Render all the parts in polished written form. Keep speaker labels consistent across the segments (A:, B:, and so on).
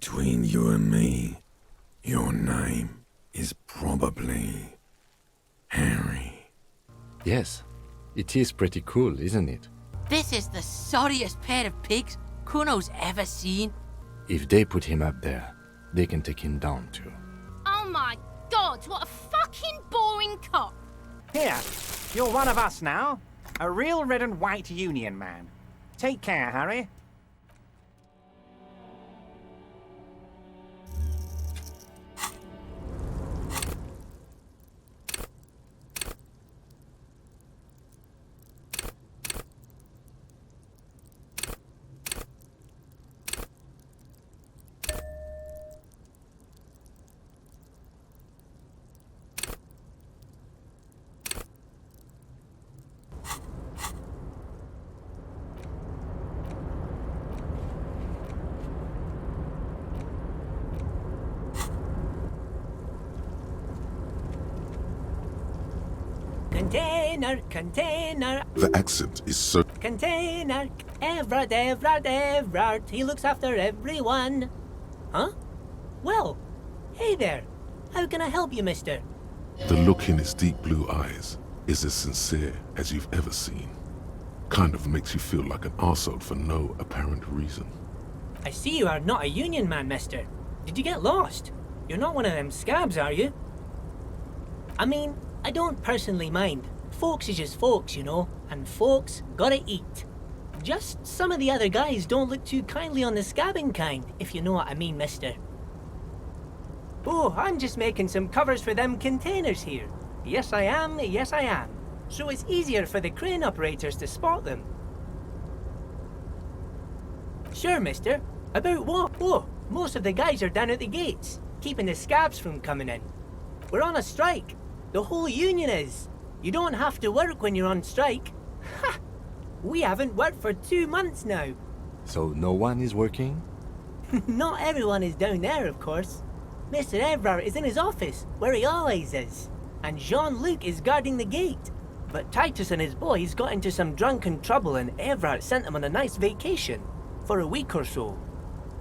A: Between you and me, your name is probably Harry.
B: Yes, it is pretty cool, isn't it?
C: This is the sorriest pair of pigs Kuno's ever seen.
B: If they put him up there, they can take him down too.
D: Oh my god, what a fucking boring cop!
E: Here, you're one of us now. A real red and white union man. Take care, Harry.
F: Container, container,
A: The accent is so...
F: container. Everard, Everard, Everard. He looks after everyone. Huh? Well, hey there. How can I help you, mister?
A: The look in his deep blue eyes is as sincere as you've ever seen. Kind of makes you feel like an arsehole for no apparent reason.
F: I see you are not a union man, mister. Did you get lost? You're not one of them scabs, are you? I mean, I don't personally mind. Folks is just folks, you know, and folks gotta eat. Just some of the other guys don't look too kindly on the scabbing kind, if you know what I mean, mister. Oh, I'm just making some covers for them containers here. Yes, I am, yes, I am. So it's easier for the crane operators to spot them. Sure, mister. About what? Oh, most of the guys are down at the gates, keeping the scabs from coming in. We're on a strike. The whole union is. You don't have to work when you're on strike. Ha! We haven't worked for 2 months now.
B: So no one is working?
F: Not everyone is down there, of course. Mr. Everard is in his office, where he always is. And Jean-Luc is guarding the gate. But Titus and his boys got into some drunken trouble and Everard sent them on a nice vacation. For a week or so.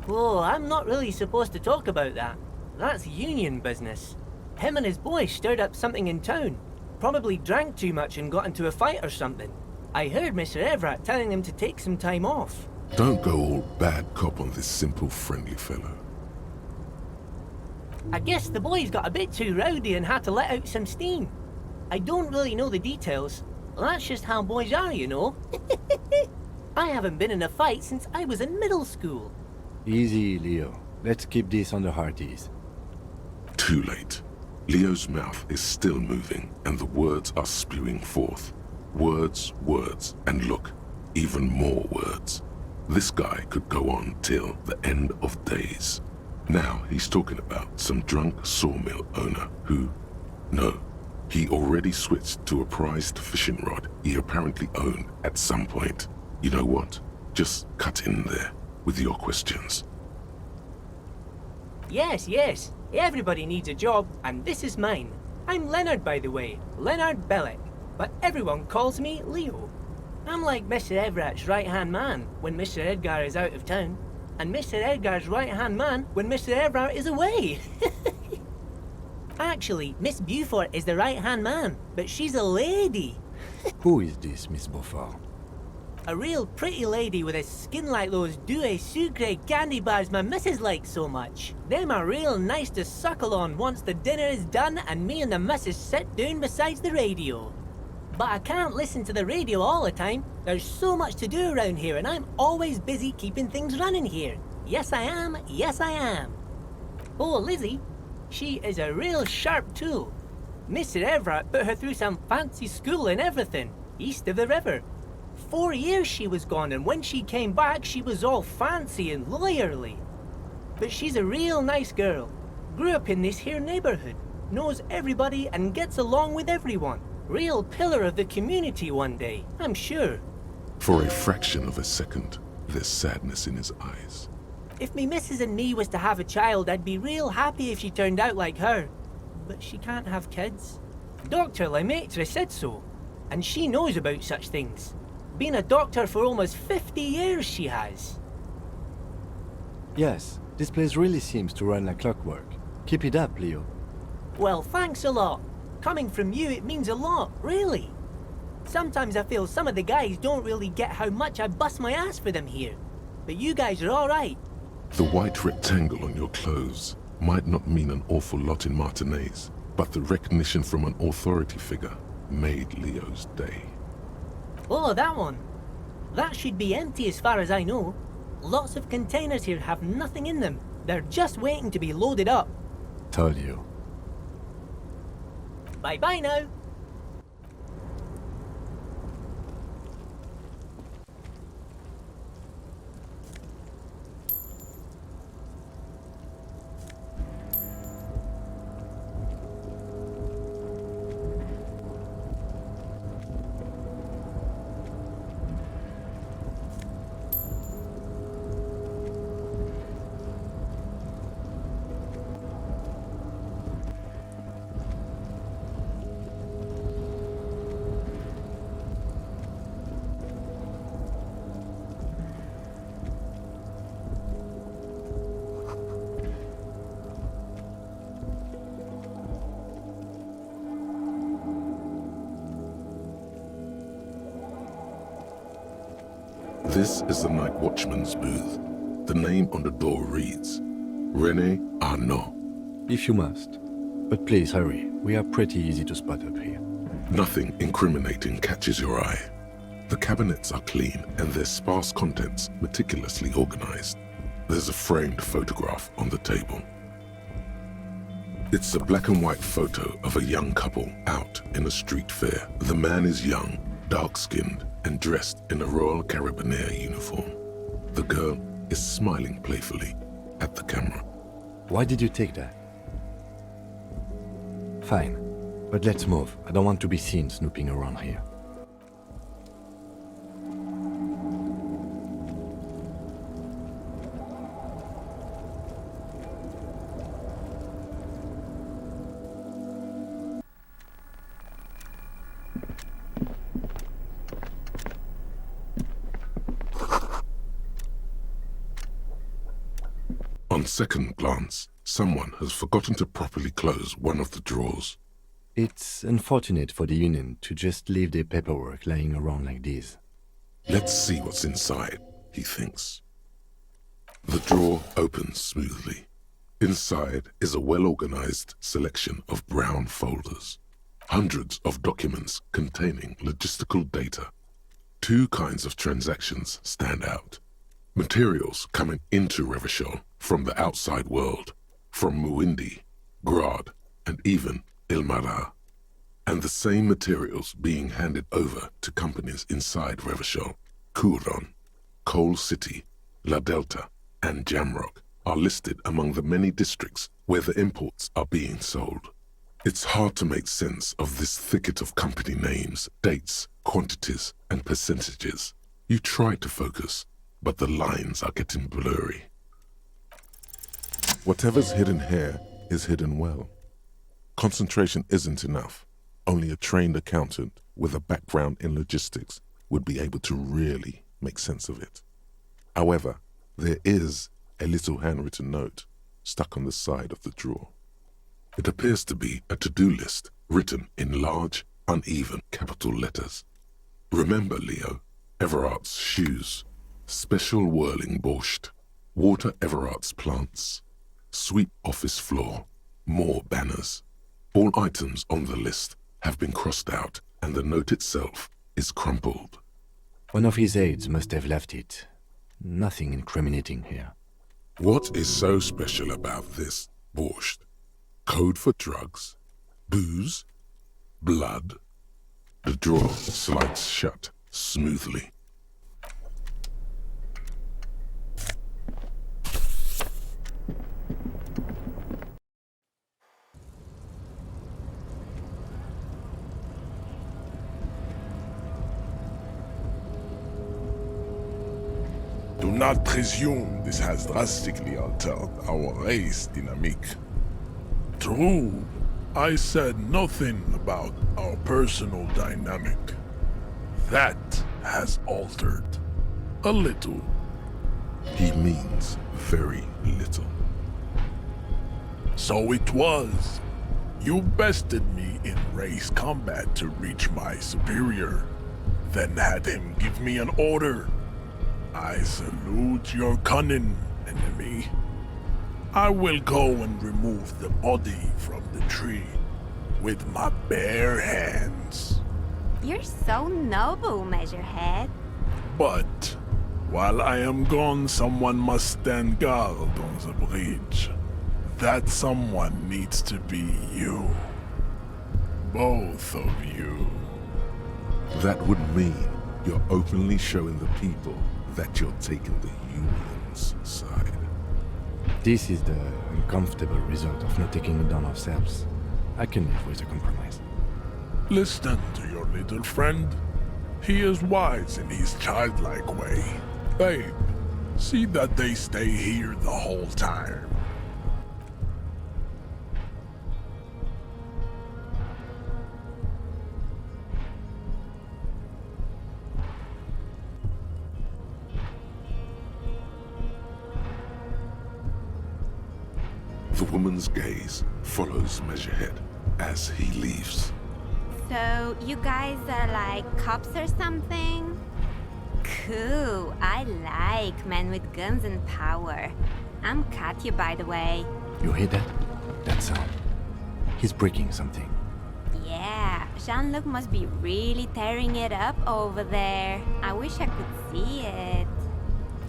F: Oh, I'm not really supposed to talk about that. That's union business. Him and his boys stirred up something in town. Probably drank too much and got into a fight or something. I heard Mr. Everett telling them to take some time off.
A: Don't go all bad cop on this simple, friendly fellow.
F: I guess the boys got a bit too rowdy and had to let out some steam. I don't really know the details. That's just how boys are, you know. I haven't been in a fight since I was in middle school.
B: Easy, Leo. Let's keep this on the hearties.
A: Too late. Leo's mouth is still moving and the words are spewing forth. Words, words, and look, even more words. This guy could go on till the end of days. Now he's talking about some drunk sawmill owner who... No, he already switched to a prized fishing rod he apparently owned at some point. You know what? Just cut in there with your questions.
F: Yes, yes. Everybody needs a job, and this is mine. I'm Leonard, by the way. Leonard Bellick. But everyone calls me Leo. I'm like Mr. Everett's right-hand man when Mr. Edgar is out of town, and Mr. Edgar's right-hand man when Mr. Everett is away. Actually, Miss Beaufort is the right-hand man, but she's a lady.
B: Who is this, Miss Beaufort?
F: A real pretty lady with a skin like those Douai Sucre candy bars my missus likes so much. Them are real nice to suckle on once the dinner is done and me and the missus sit down beside the radio. But I can't listen to the radio all the time. There's so much to do around here and I'm always busy keeping things running here. Yes I am, yes I am. Oh, Lizzie, she is a real sharp tool. Mr. Everett put her through some fancy school and everything, east of the river. 4 years she was gone, and when she came back, she was all fancy and lawyerly. But she's a real nice girl. Grew up in this here neighborhood, knows everybody and gets along with everyone. Real pillar of the community one day, I'm sure.
A: For a fraction of a second, there's sadness in his eyes.
F: If me missus and me was to have a child, I'd be real happy if she turned out like her. But she can't have kids. Dr. Lemaitre said so, and she knows about such things. Been a doctor for almost 50 years she has.
B: Yes, This place really seems to run like clockwork. Keep it up, Leo.
F: Well, thanks a lot. Coming from you, it means a lot, really. Sometimes I feel some of the guys don't really get how much I bust my ass for them here. But you guys are alright.
A: The white rectangle on your clothes might not mean an awful lot in Martinez, but the recognition from an authority figure made Leo's day.
F: Oh, that one. That should be empty as far as I know. Lots of containers here have nothing in them. They're just waiting to be loaded up.
B: Told you.
F: Bye-bye now.
A: This is the night watchman's booth. The name on the door reads, René Arnaud.
B: If you must. But please hurry. We are pretty easy to spot up here.
A: Nothing incriminating catches your eye. The cabinets are clean and their sparse contents meticulously organized. There's a framed photograph on the table. It's a black and white photo of a young couple out in a street fair. The man is young, dark-skinned, and dressed in a Royal Carabinieri uniform. The girl is smiling playfully at the camera.
B: Why did you take that? Fine. But let's move. I don't want to be seen snooping around here.
A: On second glance, someone has forgotten to properly close one of the drawers.
B: It's unfortunate for the Union to just leave their paperwork lying around like this.
A: Let's see what's inside, he thinks. The drawer opens smoothly. Inside is a well-organized selection of brown folders. Hundreds of documents containing logistical data. Two kinds of transactions stand out. Materials coming into Revachol from the outside world, from Muindi, Grad, and even Ilmara. And the same materials being handed over to companies inside Revachol, Couron, Coal City, La Delta, and Jamrock are listed among the many districts where the imports are being sold. It's hard to make sense of this thicket of company names, dates, quantities, and percentages. You try to focus, but the lines are getting blurry. Whatever's hidden here is hidden well. Concentration isn't enough. Only a trained accountant with a background in logistics would be able to really make sense of it. However, there is a little handwritten note stuck on the side of the drawer. It appears to be a to-do list written in large, uneven capital letters. Remember, Leo, Everard's shoes, special whirling borscht, water Everard's plants, sweep office floor, more banners. All items on the list have been crossed out and the note itself is crumpled.
B: One of his aides must have left it. Nothing incriminating here.
A: What is so special about this borscht? Code for drugs? Booze? Blood? The drawer slides shut smoothly.
G: Do not presume this has drastically altered our race dynamique.
H: True. I said nothing about our personal dynamic. That has altered. A little.
A: He means very little.
H: So it was. You bested me in race combat to reach my superior, then had him give me an order. I salute your cunning, enemy. I will go and remove the body from the tree with my bare hands.
I: You're so noble, Measurehead.
H: But while I am gone, someone must stand guard on the bridge. That someone needs to be you. Both of you.
A: That would mean you're openly showing the people that you're taking the Union's side.
B: This is the uncomfortable result of not taking it down ourselves. I can live with a compromise.
H: Listen to your little friend. He is wise in his childlike way. Babe, see that they stay here the whole time.
A: The woman's gaze follows Measurehead as he leaves.
I: So, you guys are like cops or something? Cool. I like men with guns and power. I'm Katya, by the way.
B: You hear that? That sound. He's breaking something.
I: Yeah, Jean-Luc must be really tearing it up over there. I wish I could see it.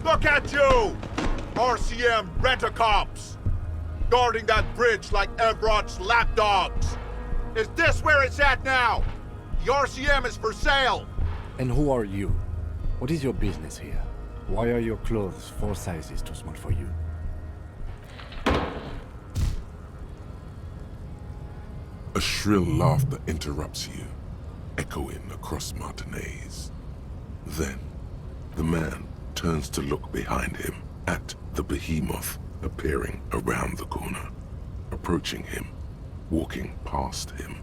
J: Look at you! RCM rent-a-cops! Guarding that bridge like Everott's lapdogs! Is this where it's at now? The RCM is for sale!
B: And who are you? What is your business here? Why are your clothes 4 sizes too small for you?
A: A shrill laughter interrupts you, echoing across Martinez. Then, the man turns to look behind him at the behemoth appearing around the corner, approaching him, walking past him.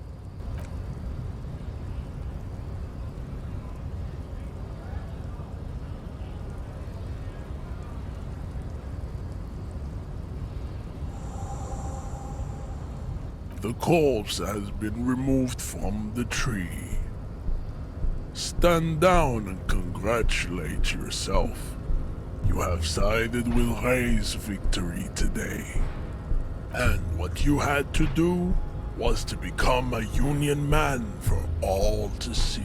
H: The corpse has been removed from the tree. Stand down and congratulate yourself. You have sided with Ray's victory today. And what you had to do was to become a Union man for all to see.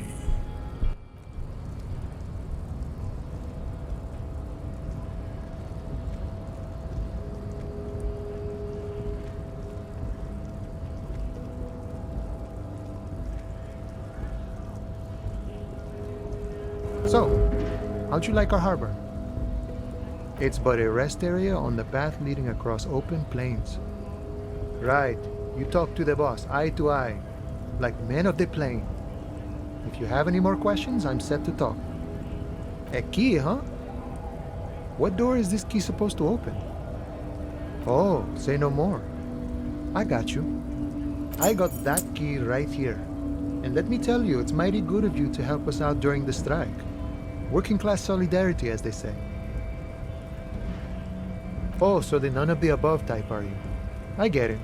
K: So, how'd you like our harbor? It's but a rest area on the path leading across open plains. Right, you talk to the boss, eye to eye, like men of the plain. If you have any more questions, I'm set to talk. A key, huh? What door is this key supposed to open? Oh, say no more. I got you. I got that key right here. And let me tell you, it's mighty good of you to help us out during the strike. Working class solidarity, as they say. Oh, so the none of the above type, are you? I get it.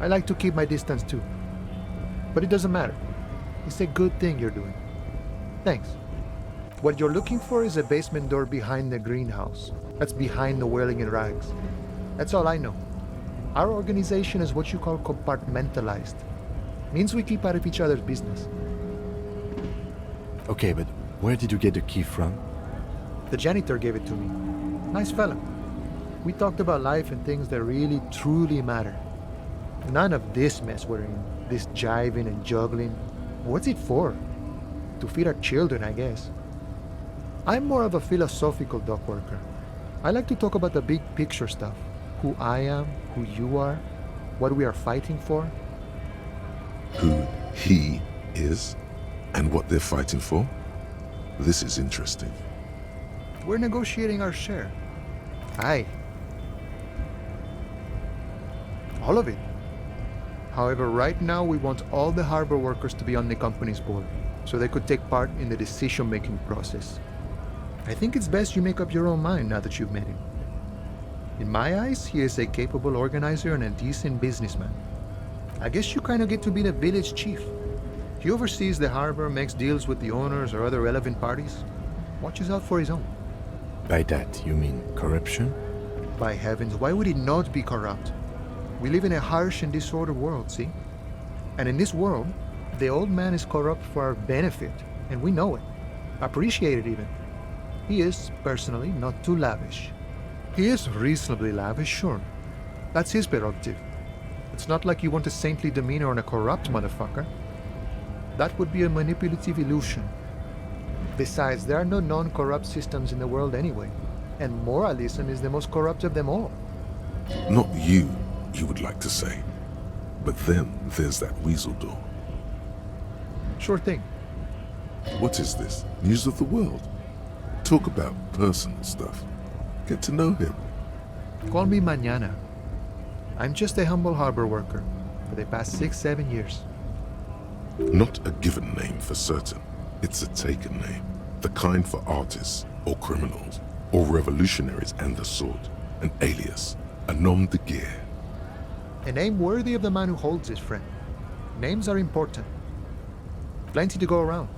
K: I like to keep my distance too. But it doesn't matter. It's a good thing you're doing. Thanks. What you're looking for is a basement door behind the greenhouse. That's behind the Whirling in Rags. That's all I know. Our organization is what you call compartmentalized. Means we keep out of each other's business.
B: Okay, but where did you get the key from?
K: The janitor gave it to me. Nice fella. We talked about life and things that really, truly matter. None of this mess we're in. This jiving and juggling. What's it for? To feed our children, I guess. I'm more of a philosophical dock worker. I like to talk about the big picture stuff. Who I am, who you are, what we are fighting for.
A: Who he is, and what they're fighting for? This is interesting.
K: We're negotiating our share. Aye. All of it. However, right now we want all the harbor workers to be on the company's board, so they could take part in the decision-making process. I think it's best you make up your own mind now that you've met him. In my eyes, he is a capable organizer and a decent businessman. I guess you kind of get to be the village chief. He oversees the harbor, makes deals with the owners or other relevant parties, watches out for his own.
B: By that, you mean corruption?
K: By heavens, why would he not be corrupt? We live in a harsh and disordered world, see? And in this world, the old man is corrupt for our benefit, and we know it. Appreciate it even. He is, personally, not too lavish. He is reasonably lavish, sure. That's his prerogative. It's not like you want a saintly demeanor on a corrupt motherfucker. That would be a manipulative illusion. Besides, there are no non-corrupt systems in the world anyway, and moralism is the most corrupt of them all.
A: Not you would like to say. But then there's that weasel door.
K: Sure thing.
A: What is this? News of the world? Talk about personal stuff. Get to know him.
K: Call me Mañana. I'm just a humble harbor worker for the past 6-7 years.
A: Not a given name for certain. It's a taken name. The kind for artists, or criminals, or revolutionaries and the sort. An alias. A nom de guerre.
K: A name worthy of the man who holds it, friend. Names are important. Plenty to go around.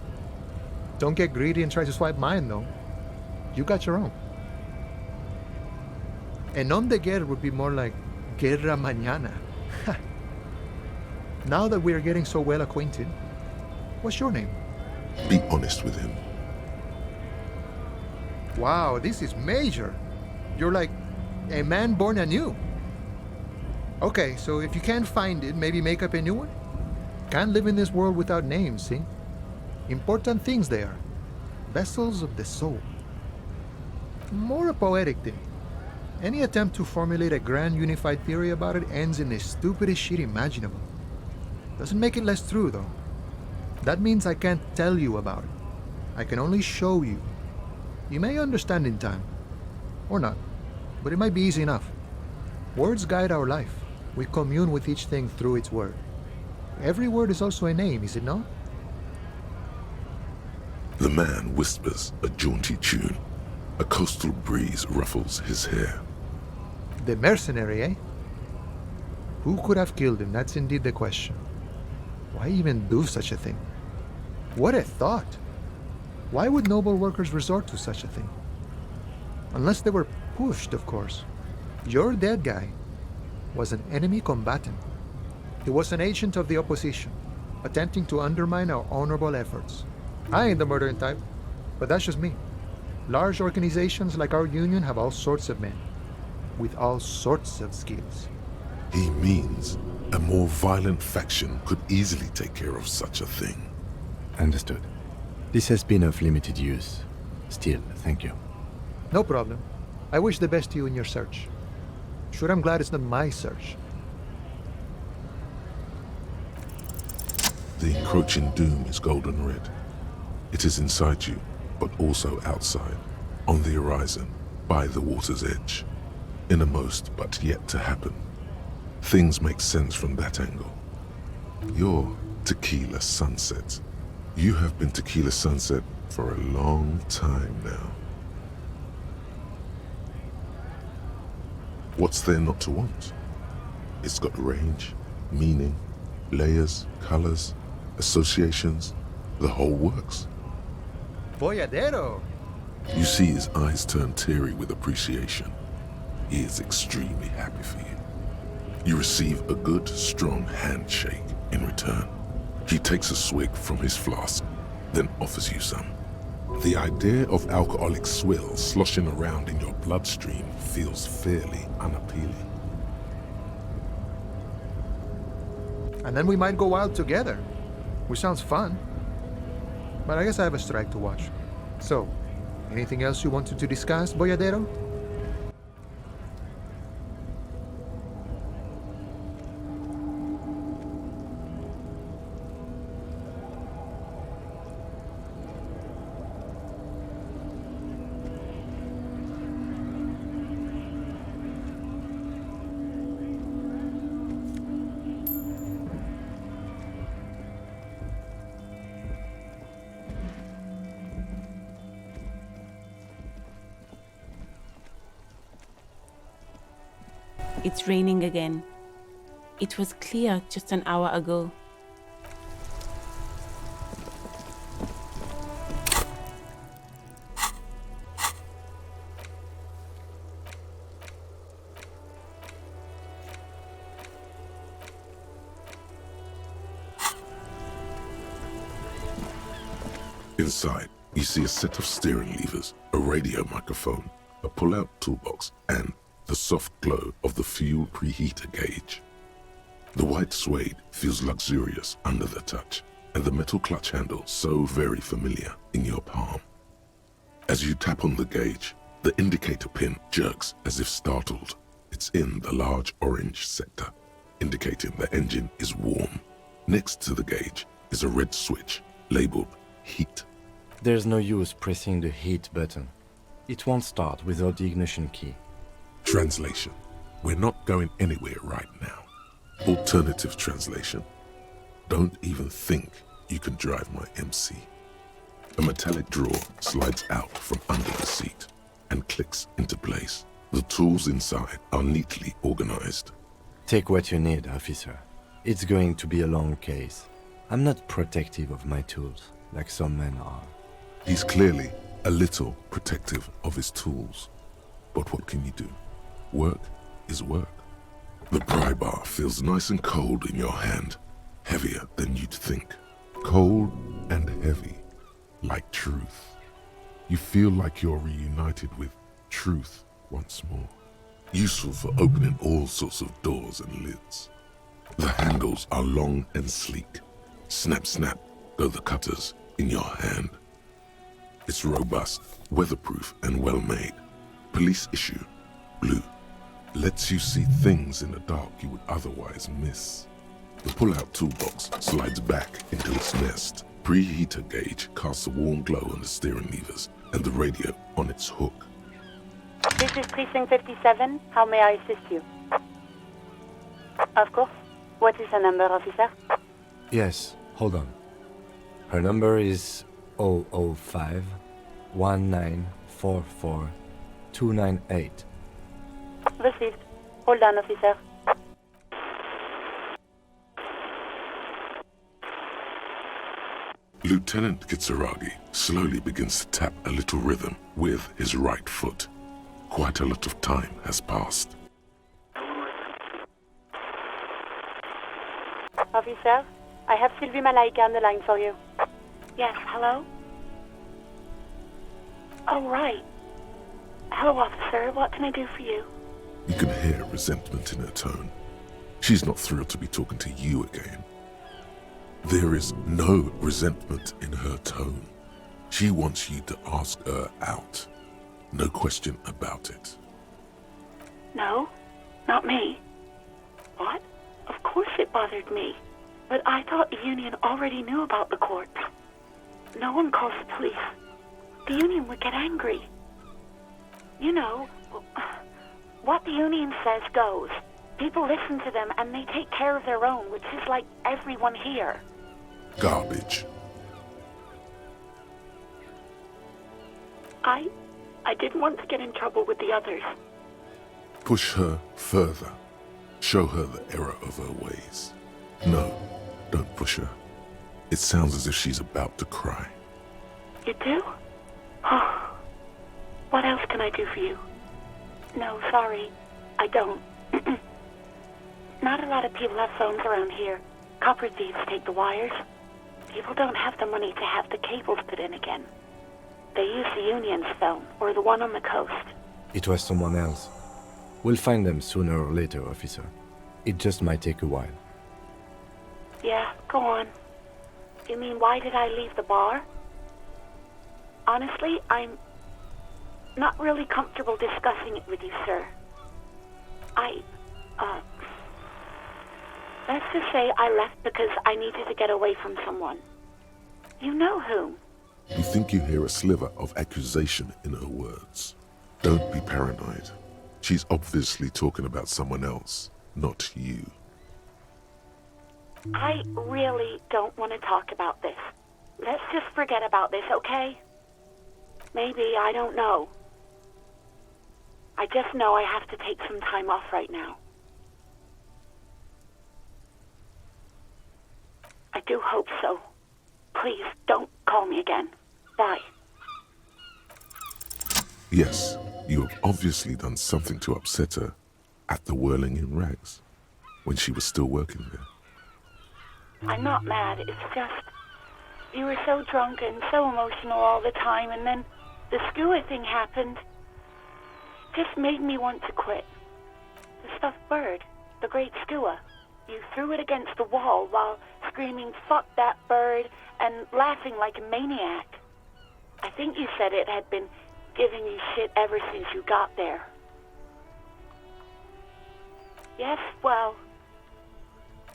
K: Don't get greedy and try to swipe mine, though. You got your own. A nom de guerre would be more like Guerra Mañana. Now that we are getting so well acquainted, what's your name?
A: Be honest with him.
K: Wow, this is major. You're like a man born anew. Okay, so if you can't find it, maybe make up a new one? Can't live in this world without names, see? Important things they are. Vessels of the soul. More a poetic thing. Any attempt to formulate a grand unified theory about it ends in the stupidest shit imaginable. Doesn't make it less true, though. That means I can't tell you about it. I can only show you. You may understand in time. Or not. But it might be easy enough. Words guide our life. We commune with each thing through its word. Every word is also a name, is it not?
A: The man whispers a jaunty tune. A coastal breeze ruffles his hair.
K: The mercenary, eh? Who could have killed him? That's indeed the question. Why even do such a thing? What a thought! Why would noble workers resort to such a thing? Unless they were pushed, of course. Your dead guy was an enemy combatant. He was an agent of the opposition, attempting to undermine our honorable efforts. I ain't the murdering type, but that's just me. Large organizations like our union have all sorts of men, with all sorts of skills.
A: He means a more violent faction could easily take care of such a thing.
B: Understood. This has been of limited use. Still, thank you.
K: No problem. I wish the best to you in your search. Sure, I'm glad it's not my search.
A: The encroaching doom is golden red. It is inside you, but also outside, on the horizon, by the water's edge. Innermost, but yet to happen. Things make sense from that angle. You're Tequila Sunset. You have been Tequila Sunset for a long time now. What's there not to want? It's got range, meaning, layers, colors, associations, the whole works.
K: Boyadero!
A: You see his eyes turn teary with appreciation. He is extremely happy for you. You receive a good, strong handshake in return. He takes a swig from his flask, then offers you some. The idea of alcoholic swill sloshing around in your bloodstream feels fairly unappealing.
K: And then we might go wild together, which sounds fun. But I guess I have a strike to watch. So, anything else you wanted to discuss, Boyadero?
L: It's raining again. It was clear just an hour ago.
A: Inside, you see a set of steering levers, a radio microphone, a pull-out toolbox, and the soft glow of the fuel preheater gauge. The white suede feels luxurious under the touch, and the metal clutch handle so very familiar in your palm. As you tap on the gauge, the indicator pin jerks as if startled. It's in the large orange sector, indicating the engine is warm. Next to the gauge is a red switch labeled heat.
B: There's no use pressing the heat button. It won't start without the ignition key.
A: Translation: we're not going anywhere right now. Alternative translation: don't even think you can drive my MC. A metallic drawer slides out from under the seat and clicks into place. The tools inside are neatly organized.
B: Take what you need, officer. It's going to be a long case. I'm not protective of my tools, like some men are.
A: He's clearly a little protective of his tools. But what can you do? Work is work. The pry bar feels nice and cold in your hand, heavier than you'd think. Cold and heavy, like truth. You feel like you're reunited with truth once more. Useful for opening all sorts of doors and lids. The handles are long and sleek. Snap, snap, go the cutters in your hand. It's robust, weatherproof, and well-made. Police issue, blue. Lets you see things in the dark you would otherwise miss. The pull-out toolbox slides back into its nest. Preheater gauge casts a warm glow on the steering levers and the radio on its hook.
M: This is Precinct 57. How may I assist you? Of course. What is her number, officer?
B: Yes, hold on. Her number is 005 1944 298.
M: Received. Hold on, officer.
A: Lieutenant Kitsuragi slowly begins to tap a little rhythm with his right foot. Quite a lot of time has passed.
M: Officer, I have Sylvie Malaika on the line for you. Yes, hello? Oh, right. Hello, officer. What can I do for you?
A: You can hear resentment in her tone. She's not thrilled to be talking to you again. There is no resentment in her tone. She wants you to ask her out. No question about it.
M: No, not me. What? Of course it bothered me. But I thought the union already knew about the court. No one calls the police. The union would get angry. You know, what the union says goes. People listen to them and they take care of their own, which is like everyone here.
A: Garbage.
M: I didn't want to get in trouble with the others.
A: Push her further. Show her the error of her ways. No, don't push her. It sounds as if she's about to cry.
M: You do? Oh. What else can I do for you? No, sorry. I don't. Not a lot of people have phones around here. Copper thieves take the wires. People don't have the money to have the cables put in again. They use the union's phone, or the one on the coast.
B: It was someone else. We'll find them sooner or later, officer. It just might take a while.
M: Yeah, go on. You mean, why did I leave the bar? Honestly, I'm not really comfortable discussing it with you, sir. Let's just say I left because I needed to get away from someone. You know whom.
A: You think you hear a sliver of accusation in her words. Don't be paranoid. She's obviously talking about someone else, not you.
M: I really don't want to talk about this. Let's just forget about this, okay? Maybe, I don't know. I just know I have to take some time off right now. I do hope so. Please, don't call me again. Bye.
A: Yes, you have obviously done something to upset her at the Whirling in Rags when she was still working there.
M: I'm not mad, it's just... You were so drunk and so emotional all the time, and then the skua thing happened. Just made me want to quit. The stuffed bird, the great skua. You threw it against the wall while screaming, "Fuck that bird," and laughing like a maniac. I think you said it had been giving you shit ever since you got there. Yes, well...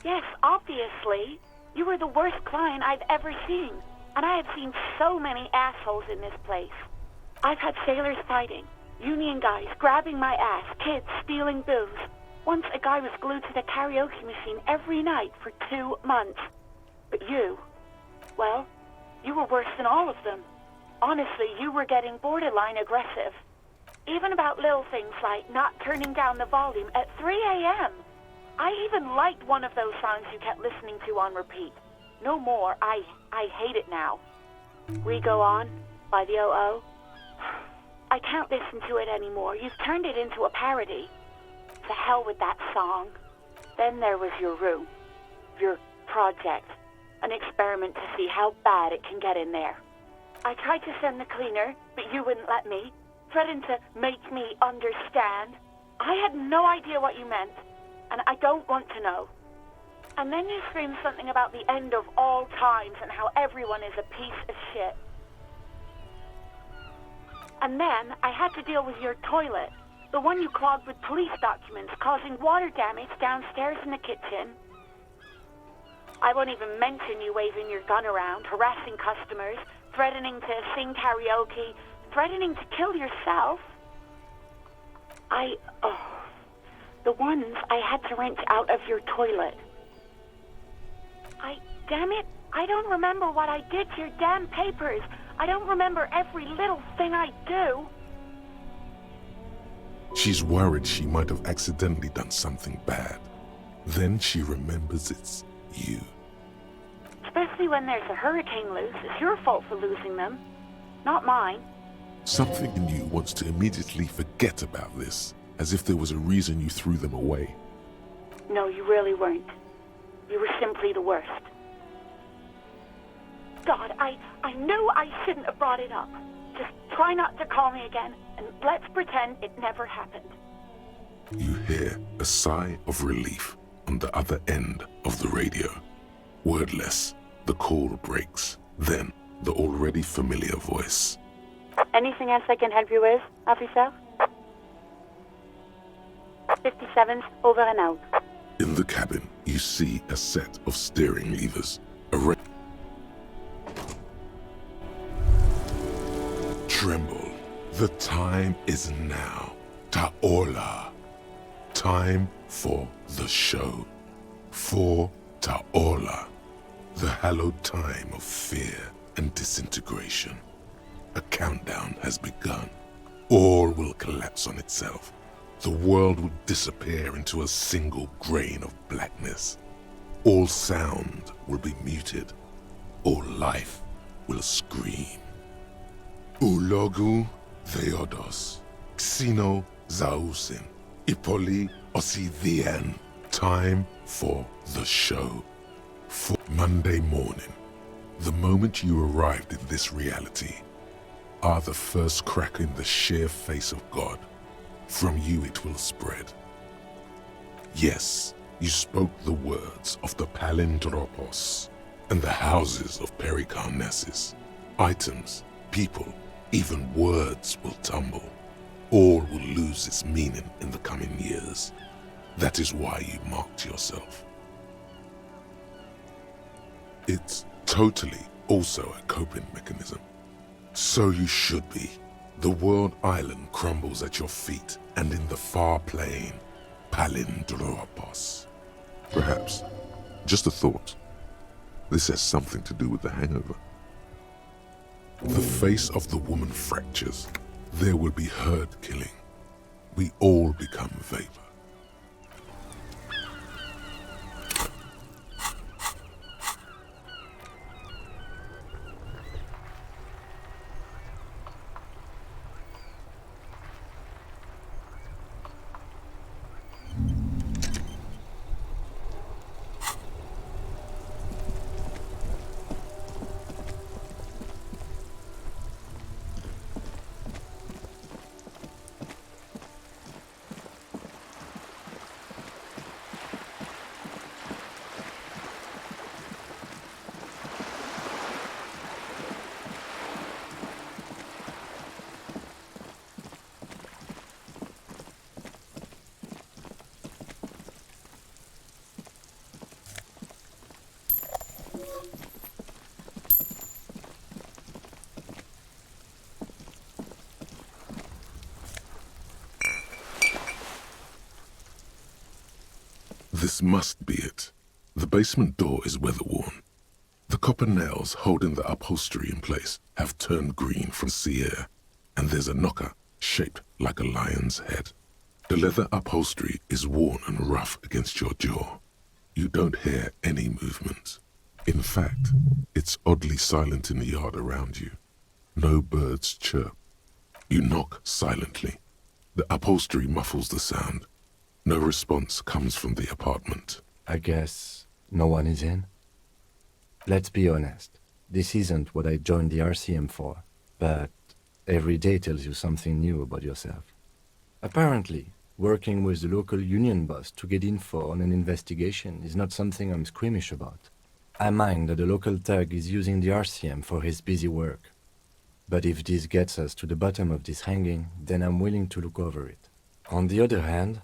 M: Yes, obviously. You were the worst client I've ever seen. And I have seen so many assholes in this place. I've had sailors fighting, union guys grabbing my ass, kids stealing booze. Once a guy was glued to the karaoke machine every night for 2 months. But you, well, you were worse than all of them. Honestly, you were getting borderline aggressive. Even about little things like not turning down the volume at 3 a.m. I even liked one of those songs you kept listening to on repeat. No more. I hate it now. We Go On by the O.O. I can't listen to it anymore. You've turned it into a parody. To hell with that song. Then there was your room. Your project. An experiment to see how bad it can get in there. I tried to send the cleaner, but you wouldn't let me. Threatened to make me understand. I had no idea what you meant, and I don't want to know. And then you screamed something about the end of all times and how everyone is a piece of shit. And then I had to deal with your toilet, the one you clogged with police documents, causing water damage downstairs in the kitchen. I won't even mention you waving your gun around, harassing customers, threatening to sing karaoke, threatening to kill yourself. The ones I had to wrench out of your toilet. Damn it, I don't remember what I did to your damn papers. I don't remember every little thing I do.
A: She's worried she might have accidentally done something bad. Then she remembers it's you.
M: Especially when there's a hurricane loose. It's your fault for losing them, not mine.
A: Something in you wants to immediately forget about this, as if there was a reason you threw them away.
M: No, you really weren't. You were simply the worst. God, I knew I shouldn't have brought it up. Just try not to call me again, and let's pretend it never happened.
A: You hear a sigh of relief on the other end of the radio. Wordless, the call breaks. Then, the already familiar voice.
M: Anything else I can help you with, officer? 57's over and out.
A: In the cabin, you see a set of steering levers. Tremble. The time is now. Ta'ola. Time for the show. For Ta'ola. The hallowed time of fear and disintegration. A countdown has begun. All will collapse on itself. The world will disappear into a single grain of blackness. All sound will be muted. All life will scream. Ulogu Theodos, Xeno Zausin, Ipoli Osithien. Time for the show. For Monday morning, the moment you arrived in this reality, are the first crack in the sheer face of God. From you it will spread. Yes, you spoke the words of the Palindropos and the houses of Pericarnassus. Items, people, even words will tumble. All will lose its meaning in the coming years. That is why you marked yourself. It's totally also a coping mechanism. So you should be. The world island crumbles at your feet, and in the far plain, Palindropos. Perhaps, just a thought, this has something to do with the hangover. The face of the woman fractures. There will be herd killing. We all become vapor. This must be it. The basement door is weather-worn. The copper nails holding the upholstery in place have turned green from sea air, and there's a knocker shaped like a lion's head. The leather upholstery is worn and rough against your jaw. You don't hear any movement. In fact, it's oddly silent in the yard around you. No birds chirp. You knock silently. The upholstery muffles the sound. No response comes from the apartment.
B: I guess no one is in? Let's be honest. This isn't what I joined the RCM for, but every day tells you something new about yourself. Apparently, working with the local union boss to get info on an investigation is not something I'm squeamish about. I mind that the local thug is using the RCM for his busy work. But if this gets us to the bottom of this hanging, then I'm willing to look over it. On the other hand,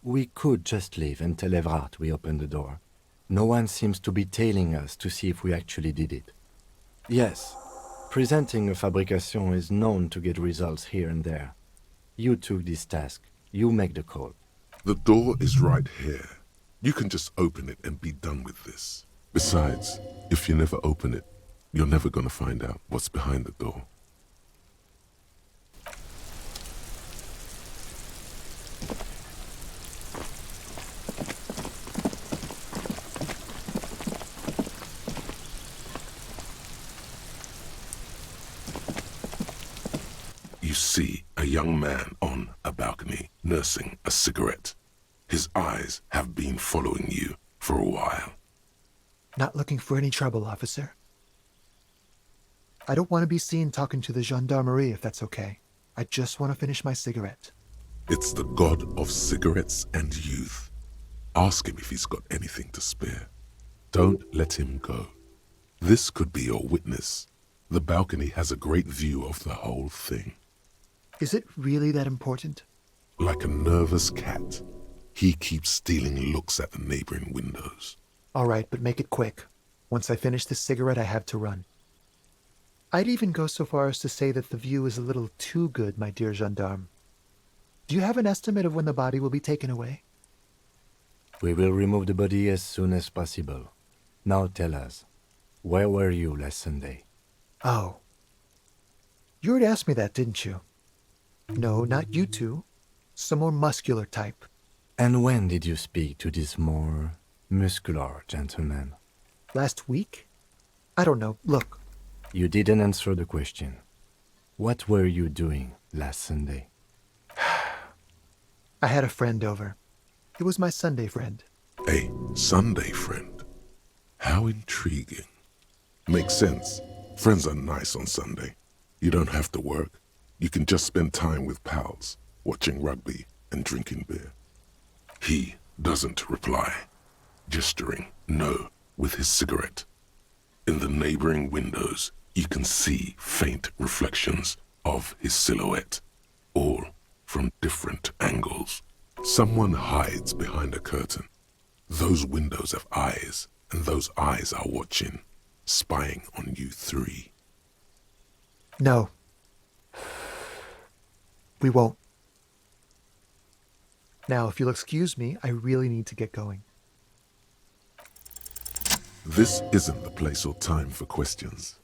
B: we could just leave and tell Evrard we opened the door. No one seems to be tailing us to see if we actually did it. Yes, presenting a fabrication is known to get results here and there. You took this task. You make the call.
A: The door is right here. You can just open it and be done with this. Besides, if you never open it, you're never gonna find out what's behind the door. You see a young man on a balcony nursing a cigarette. His eyes have been following you for a while.
K: Not looking for any trouble, officer. I don't want to be seen talking to the gendarmerie if that's okay. I just want to finish my cigarette.
A: It's the god of cigarettes and youth. Ask him if he's got anything to spare. Don't let him go. This could be your witness. The balcony has a great view of the whole thing.
K: Is it really that important?
A: Like a nervous cat, he keeps stealing looks at the neighboring windows.
K: All right, but make it quick. Once I finish this cigarette, I have to run. I'd even go so far as to say that the view is a little too good, my dear gendarme. Do you have an estimate of when the body will be taken away?
B: We will remove the body as soon as possible. Now tell us, where were you last Sunday?
K: Oh. You already asked me that, didn't you? No, not you two. Some more muscular type.
B: And when did you speak to this more muscular gentleman?
K: Last week? I don't know. Look.
B: You didn't answer the question. What were you doing last Sunday?
K: I had a friend over. It was my Sunday friend.
A: A Sunday friend? How intriguing. Makes sense. Friends are nice on Sunday. You don't have to work. You can just spend time with pals, watching rugby and drinking beer. He doesn't reply, gesturing no with his cigarette. In the neighboring windows, you can see faint reflections of his silhouette, all from different angles. Someone hides behind a curtain. Those windows have eyes, and those eyes are watching, spying on you three.
K: No. We won't. Now, if you'll excuse me, I really need to get going.
A: This isn't the place or time for questions.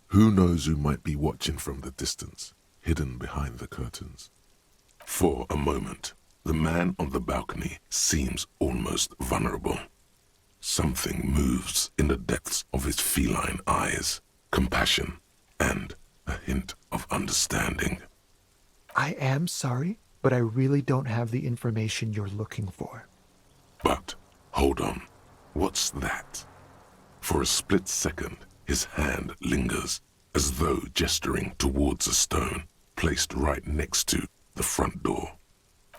A: Who knows who might be watching from the distance, hidden behind the curtains? For a moment, the man on the balcony seems almost vulnerable. Something moves in the depths of his feline eyes, compassion and a hint of understanding.
K: I am sorry, but I really don't have the information you're looking for.
A: But, hold on, what's that? For a split second, his hand lingers, as though gesturing towards a stone placed right next to the front door.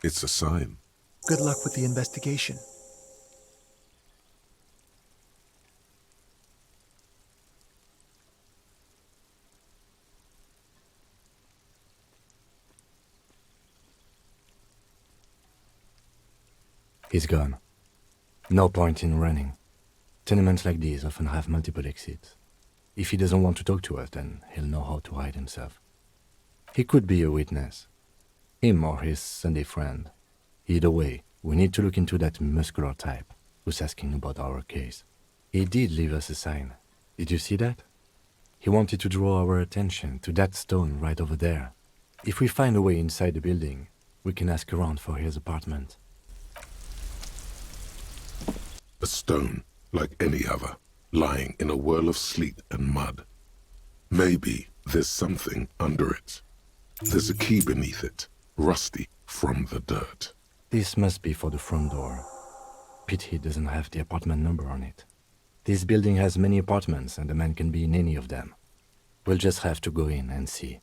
A: It's a sign.
K: Good luck with the investigation.
B: He's gone. No point in running. Tenements like these often have multiple exits. If he doesn't want to talk to us, then he'll know how to hide himself. He could be a witness. Him or his Sunday friend. Either way, We need to look into that muscular type who's asking about our case. He did leave us a sign. Did you see that? He wanted to draw our attention to that stone right over there. If we find a way inside the building, we can ask around for his apartment.
A: A stone, like any other, lying in a whirl of sleet and mud. Maybe there's something under it. There's a key beneath it, rusty from the dirt.
B: This must be for the front door. Pity doesn't have the apartment number on it. This building has many apartments and the man can be in any of them. We'll just have to go in and see.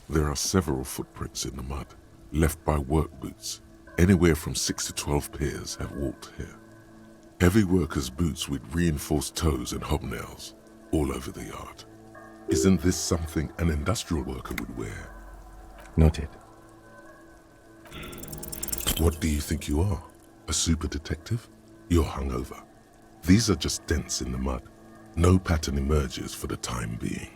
A: There are several footprints in the mud, left by work boots. Anywhere from 6 to 12 pairs have walked here. Heavy workers' boots with reinforced toes and hobnails, all over the yard. Isn't this something an industrial worker would wear?
B: Noted.
A: What do you think you are? A super detective? You're hungover. These are just dents in the mud. No pattern emerges for the time being.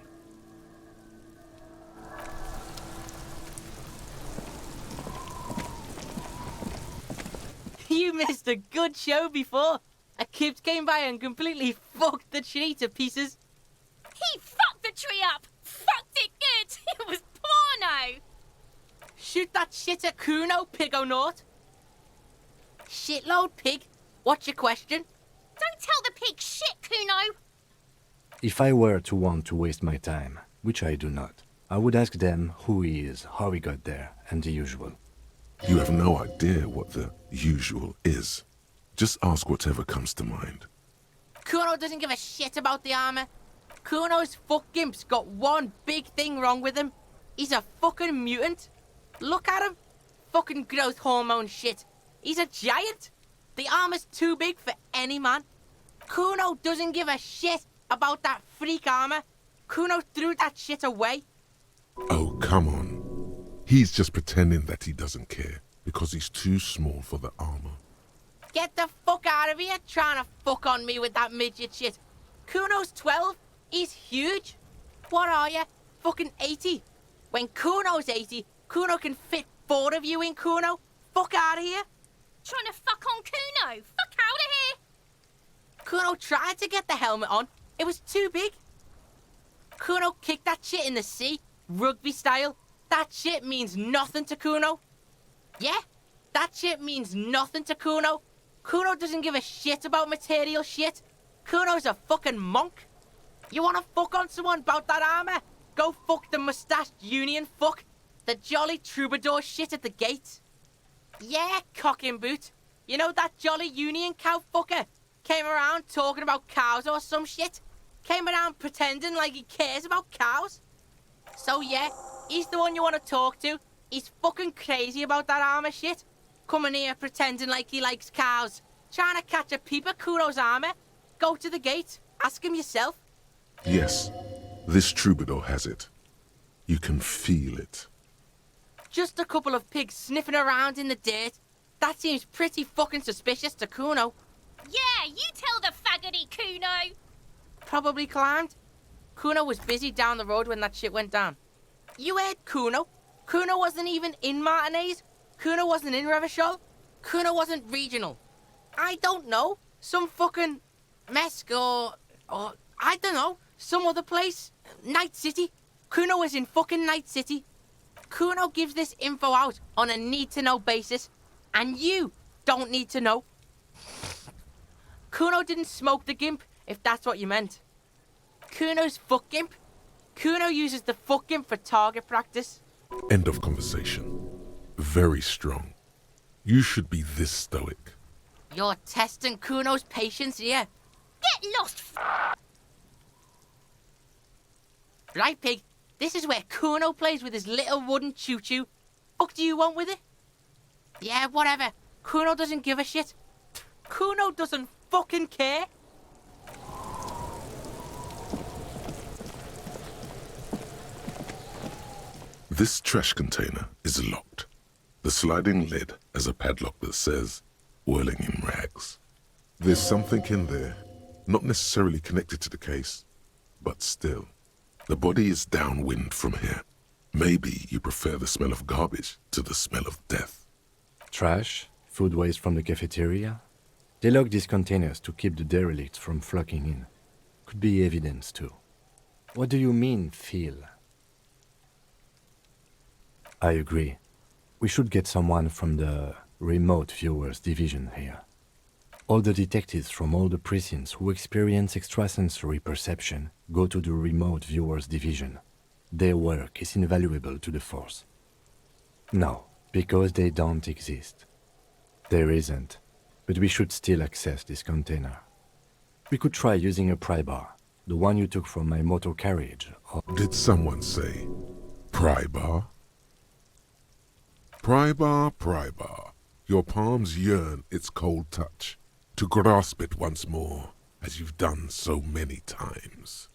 C: You missed a good show before. A kid came by and completely fucked the tree to pieces.
D: He fucked the tree up! Fucked it good! It was porno!
C: Shoot that shit at Kuno, pigonaut. Shitload pig? What's your question?
D: Don't tell the pig shit, Kuno!
B: If I were to want to waste my time, which I do not, I would ask them who he is, how he got there, and the usual.
A: You have no idea what the usual is. Just ask whatever comes to mind.
C: Kuno doesn't give a shit about the armor. Kuno's fuck gimp's got one big thing wrong with him. He's a fucking mutant. Look at him. Fucking growth hormone shit. He's a giant. The armor's too big for any man. Kuno doesn't give a shit about that freak armor. Kuno threw that shit away.
A: Oh, come on. He's just pretending that he doesn't care because he's too small for the armor.
C: Get the fuck out of here trying to fuck on me with that midget shit. Kuno's 12. He's huge. What are you? Fucking 80. When Kuno's 80, Kuno can fit 4 of you in Kuno. Fuck out of here.
D: Trying to fuck on Kuno. Fuck out of here.
C: Kuno tried to get the helmet on. It was too big. Kuno kicked that shit in the sea, rugby style. That shit means nothing to Kuno. Yeah, that shit means nothing to Kuno. Kuno doesn't give a shit about material shit. Kuno's a fucking monk. You wanna fuck on someone about that armor? Go fuck the mustached union fuck. The jolly troubadour shit at the gate. Yeah, cock and boot. You know that jolly union cow fucker? Came around talking about cows or some shit. Came around pretending like he cares about cows. So yeah, he's the one you want to talk to. He's fucking crazy about that armor shit. Coming here pretending like he likes cows. Trying to catch a peep at Kuno's armor. Go to the gate. Ask him yourself.
A: Yes, this troubadour has it. You can feel it.
C: Just a couple of pigs sniffing around in the dirt. That seems pretty fucking suspicious to Kuno.
D: Yeah, you tell the faggoty, Kuno.
C: Probably climbed. Kuno was busy down the road when that shit went down. You heard Kuno. Kuno wasn't even in Martinez. Kuno wasn't in Revachol. Kuno wasn't regional. I don't know. Some fucking Mesk or I don't know. Some other place. Night City. Kuno was in fucking Night City. Kuno gives this info out on a need-to-know basis. And you don't need to know. Kuno didn't smoke the gimp, if that's what you meant. Kuno's fuck gimp. Kuno uses the fuck gimp for target practice.
A: End of conversation. Very strong. You should be this stoic.
C: You're testing Kuno's patience here.
D: Get Get lost,
C: Right, Pig, this is where Kuno plays with his little wooden choo-choo. Fuck do you want with it? Yeah, whatever. Kuno doesn't give a shit. Kuno doesn't fucking care.
A: This trash container is locked. The sliding lid has a padlock that says, whirling in rags. There's something in there, not necessarily connected to the case, but still. The body is downwind from here. Maybe you prefer the smell of garbage to the smell of death.
B: Trash? Food waste from the cafeteria? They lock these containers to keep the derelicts from flocking in. Could be evidence too. What do you mean, feel? I agree. We should get someone from the remote viewers division here. All the detectives from all the precincts who experience extrasensory perception go to the remote viewers division. Their work is invaluable to the force. No, because they don't exist. There isn't, but we should still access this container. We could try using a pry bar, the one you took from my motor carriage, or...
A: Did someone say pry bar? Pry bar, pry bar. Your palms yearn its cold touch, to grasp it once more, as you've done so many times.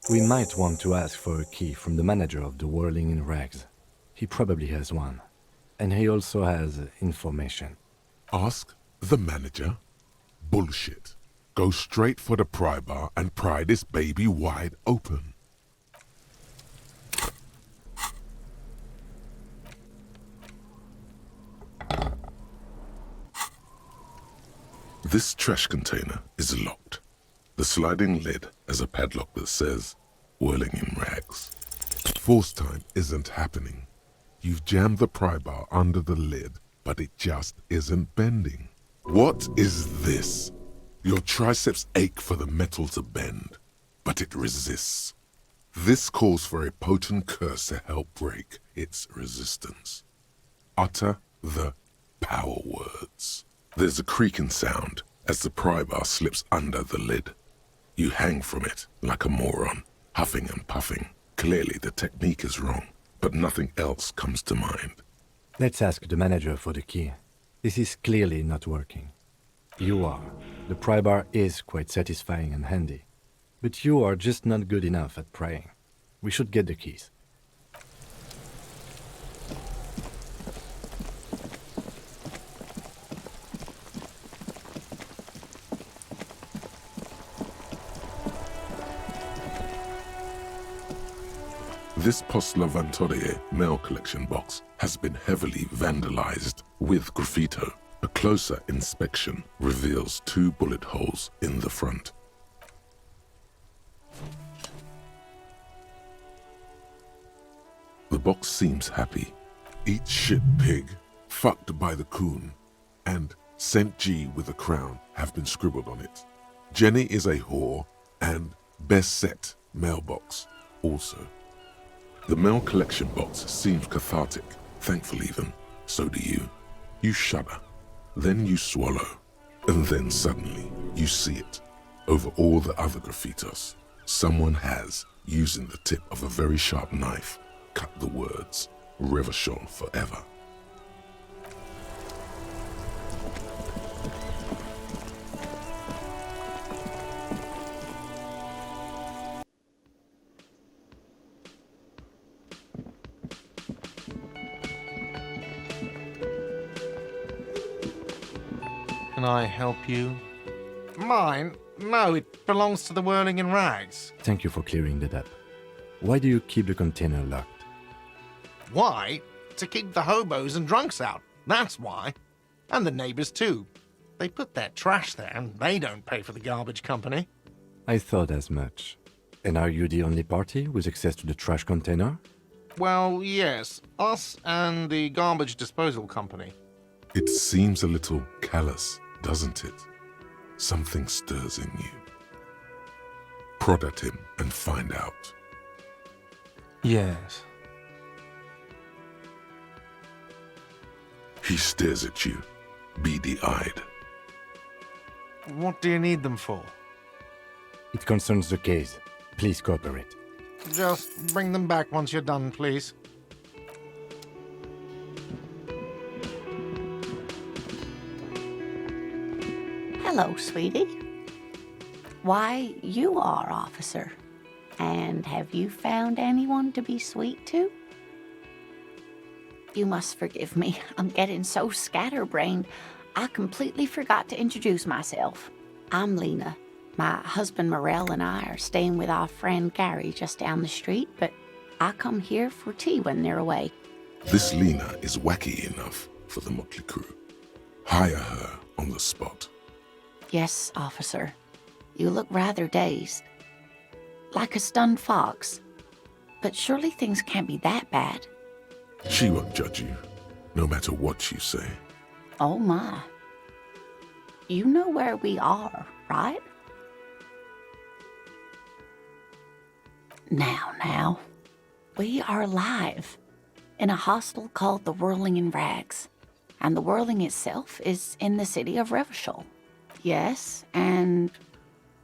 B: We might want to ask for a key from the manager of the Whirling in Rags. He probably has one. And he also has information.
A: Ask the manager? Bullshit. Go straight for the pry bar and pry this baby wide open. This trash container is locked. The sliding lid has a padlock that says, whirling in rags. Force time isn't happening. You've jammed the pry bar under the lid, but it just isn't bending. What is this? Your triceps ache for the metal to bend, but it resists. This calls for a potent curse to help break its resistance. Utter the power words. There's a creaking sound as the pry bar slips under the lid. You hang from it like a moron, huffing and puffing. Clearly the technique is wrong, but nothing else comes to mind.
B: Let's ask the manager for the key. This is clearly not working. You are. The pry bar is quite satisfying and handy. But you are just not good enough at prying. We should get the keys.
A: This Post Lavantorie mail collection box has been heavily vandalized with graffito. A closer inspection reveals 2 bullet holes in the front. The box seems happy. Eat shit pig, fucked by the coon, and St. G with a crown have been scribbled on it. Jenny is a whore, and best set mailbox also. The mail collection box seems cathartic, thankful even. So do you. You shudder, then you swallow, and then suddenly you see it. Over all the other graffitos, someone has, using the tip of a very sharp knife, cut the words, Reverchon forever.
N: Can I help you? Mine? No, it belongs to the Whirling in Rags.
B: Thank you for clearing that up. Why do you keep the container locked?
N: Why? To keep the hobos and drunks out. That's why. And the neighbors too. They put their trash there and they don't pay for the garbage company.
B: I thought as much. And are you the only party with access to the trash container?
N: Well, yes. Us and the garbage disposal company.
A: It seems a little callous, doesn't it? Something stirs in you. Prod at him and find out.
N: Yes.
A: He stares at you, beady-eyed.
N: What do you need them for?
B: It concerns the case. Please cooperate.
N: Just bring them back once you're done, please.
M: Hello, sweetie. Why, you are, officer. And have you found anyone to be sweet to? You must forgive me. I'm getting so scatterbrained, I completely forgot to introduce myself. I'm Lena. My husband Morel and I are staying with our friend Gary just down the street, but I come here for tea when they're away.
A: This Lena is wacky enough for the motley crew. Hire her on the spot.
M: Yes, officer. You look rather dazed. Like a stunned fox. But surely things can't be that bad.
A: She won't judge you, no matter what you say.
M: Oh my. You know where we are, right? Now. We are live in a hostel called the Whirling in Rags. And the Whirling itself is in the city of Revachol. Yes, and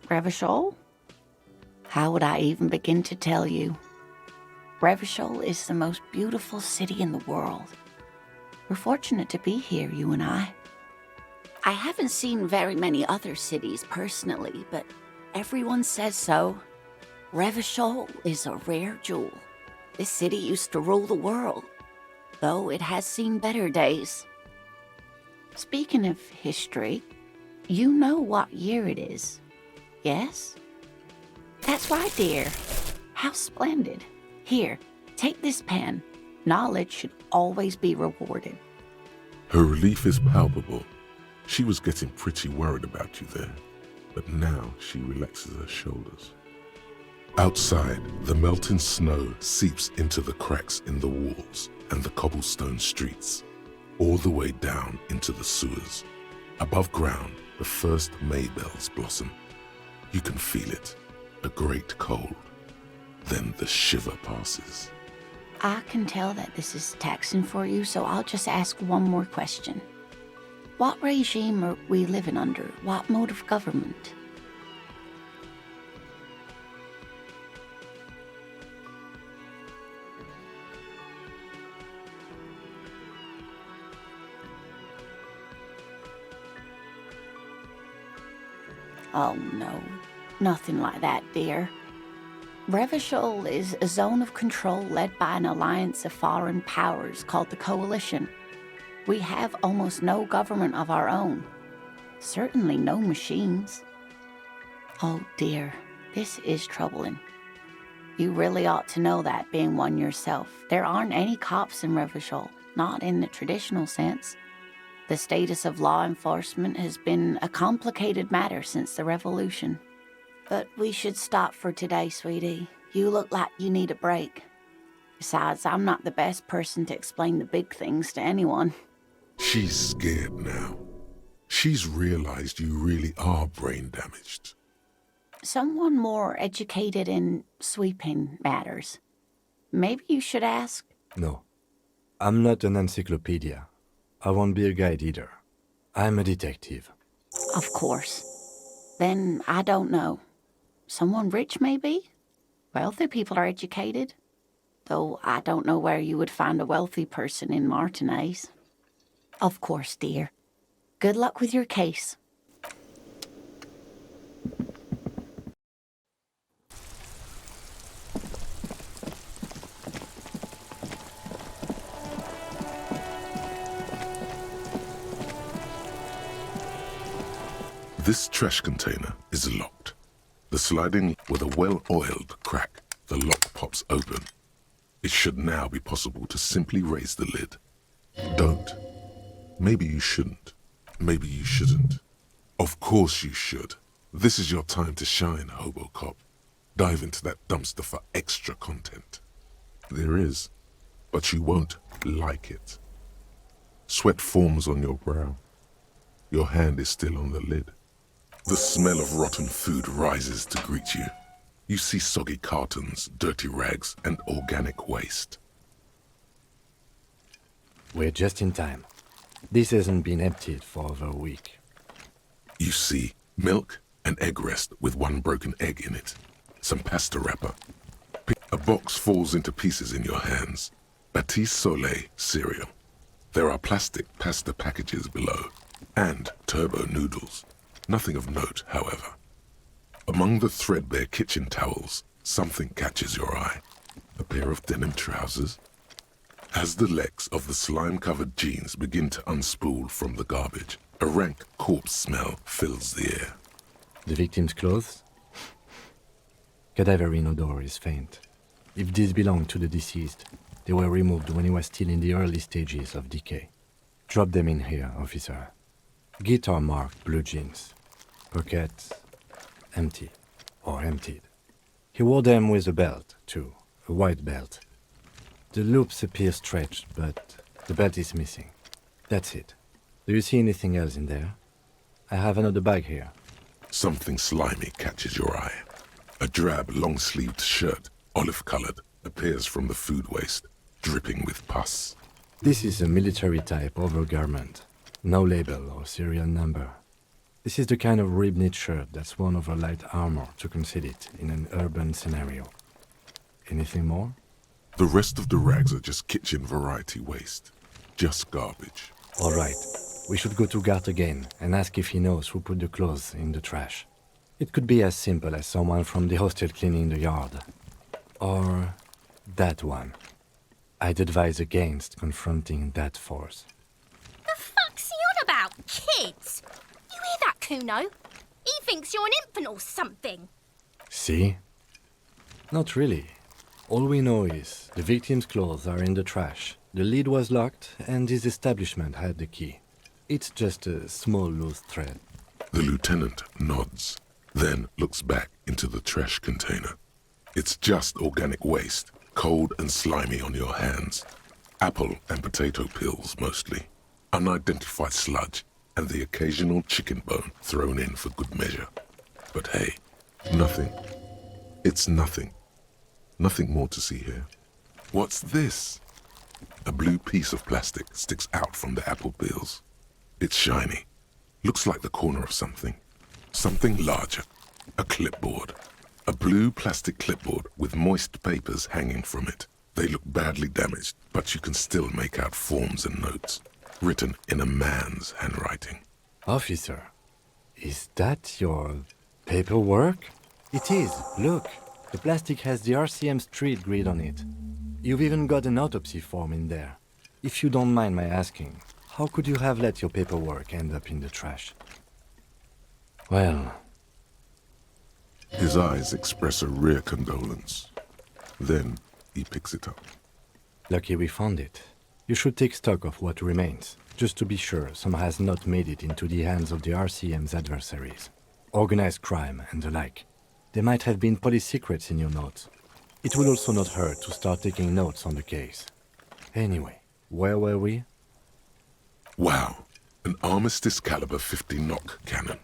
M: Revachol? How would I even begin to tell you? Revachol is the most beautiful city in the world. We're fortunate to be here, you and I. I haven't seen very many other cities personally, but everyone says so. Revachol is a rare jewel. This city used to rule the world, though it has seen better days. Speaking of history, you know what year it is, yes? That's right, dear. How splendid. Here, take this pen. Knowledge should always be rewarded.
A: Her relief is palpable. She was getting pretty worried about you there, but now she relaxes her shoulders. Outside, the melting snow seeps into the cracks in the walls and the cobblestone streets, all the way down into the sewers. Above ground, the first maybells blossom. You can feel it, a great cold. Then the shiver passes.
M: I can tell that this is taxing for you, so I'll just ask one more question. What regime are we living under? What mode of government? Oh no, nothing like that, dear. Revachol is a zone of control led by an alliance of foreign powers called the Coalition. We have almost no government of our own. Certainly no machines. Oh dear, this is troubling. You really ought to know that, being one yourself. There aren't any cops in Revachol, not in the traditional sense. The status of law enforcement has been a complicated matter since the revolution. But we should stop for today, sweetie. You look like you need a break. Besides, I'm not the best person to explain the big things to anyone.
A: She's scared now. She's realized you really are brain damaged.
M: Someone more educated in sweeping matters. Maybe you should ask.
B: No. I'm not an encyclopedia. I won't be a guide either. I'm a detective.
M: Of course. Then I don't know. Someone rich, maybe? Wealthy people are educated. Though I don't know where you would find a wealthy person in Martinez. Of course, dear. Good luck with your case.
A: This trash container is locked. The sliding with a well-oiled crack, the lock pops open. It should now be possible to simply raise the lid. Don't. Maybe you shouldn't. Maybe you shouldn't. Of course you should. This is your time to shine, Hobo Cop. Dive into that dumpster for extra content. There is, but you won't like it. Sweat forms on your brow. Your hand is still on the lid. The smell of rotten food rises to greet you. You see soggy cartons, dirty rags, and organic waste.
B: We're just in time. This hasn't been emptied for over a week.
A: You see milk, An egg rest with one broken egg in it. Some pasta wrapper. A box falls into pieces in your hands. Batiste Soleil cereal. There are plastic pasta packages below. And turbo noodles. Nothing of note, however. Among the threadbare kitchen towels, something catches your eye. A pair of denim trousers. As the legs of the slime-covered jeans begin to unspool from the garbage, a rank corpse smell fills the air.
B: The victim's clothes? Cadaverine odor is faint. If these belong to the deceased, they were removed when he was still in the early stages of decay. Drop them in here, officer. Guitar-marked blue jeans. Pockets empty or emptied. He wore them with a belt, too, a white belt. The loops appear stretched, but the belt is missing. That's it. Do you see anything else in there? I have another bag here.
A: Something slimy catches your eye. A drab, long-sleeved shirt, olive-colored, appears from the food waste, dripping with pus.
B: This is a military-type overgarment. No label or serial number. This is the kind of rib-knit shirt that's worn over light armor to conceal it in an urban scenario. Anything more?
A: The rest of the rags are just kitchen variety waste. Just garbage.
B: All right. We should go to Gart again and ask if he knows who put the clothes in the trash. It could be as simple as someone from the hostel cleaning the yard. Or that one. I'd advise against confronting that force.
D: The fuck's he on about? Kids? You hear that, Kuno? He thinks you're an infant or something.
B: See? Not really. All we know is the victim's clothes are in the trash, the lid was locked, and his establishment had the key. It's just a small loose thread.
A: The lieutenant nods, then looks back into the trash container. It's just organic waste, cold and slimy on your hands. Apple and potato peels, mostly. Unidentified sludge, and the occasional chicken bone thrown in for good measure. But hey, nothing. It's nothing. Nothing more to see here. What's this? A blue piece of plastic sticks out from the apple peels. It's shiny. Looks like the corner of something. Something larger. A clipboard. A blue plastic clipboard with moist papers hanging from it. They look badly damaged, but you can still make out forms and notes, written in a man's handwriting.
B: Officer, is that your paperwork? It is, look. The plastic has the RCM street grid on it. You've even got an autopsy form in there. If you don't mind my asking, how could you have let your paperwork end up in the trash? Well...
A: His eyes express a rare condolence. Then he picks it up.
B: Lucky we found it. You should take stock of what remains, just to be sure some has not made it into the hands of the RCM's adversaries. Organized crime and the like. There might have been police secrets in your notes. It would also not hurt to start taking notes on the case. Anyway, where were we?
A: Wow, an Armistice caliber 50 knock cannon.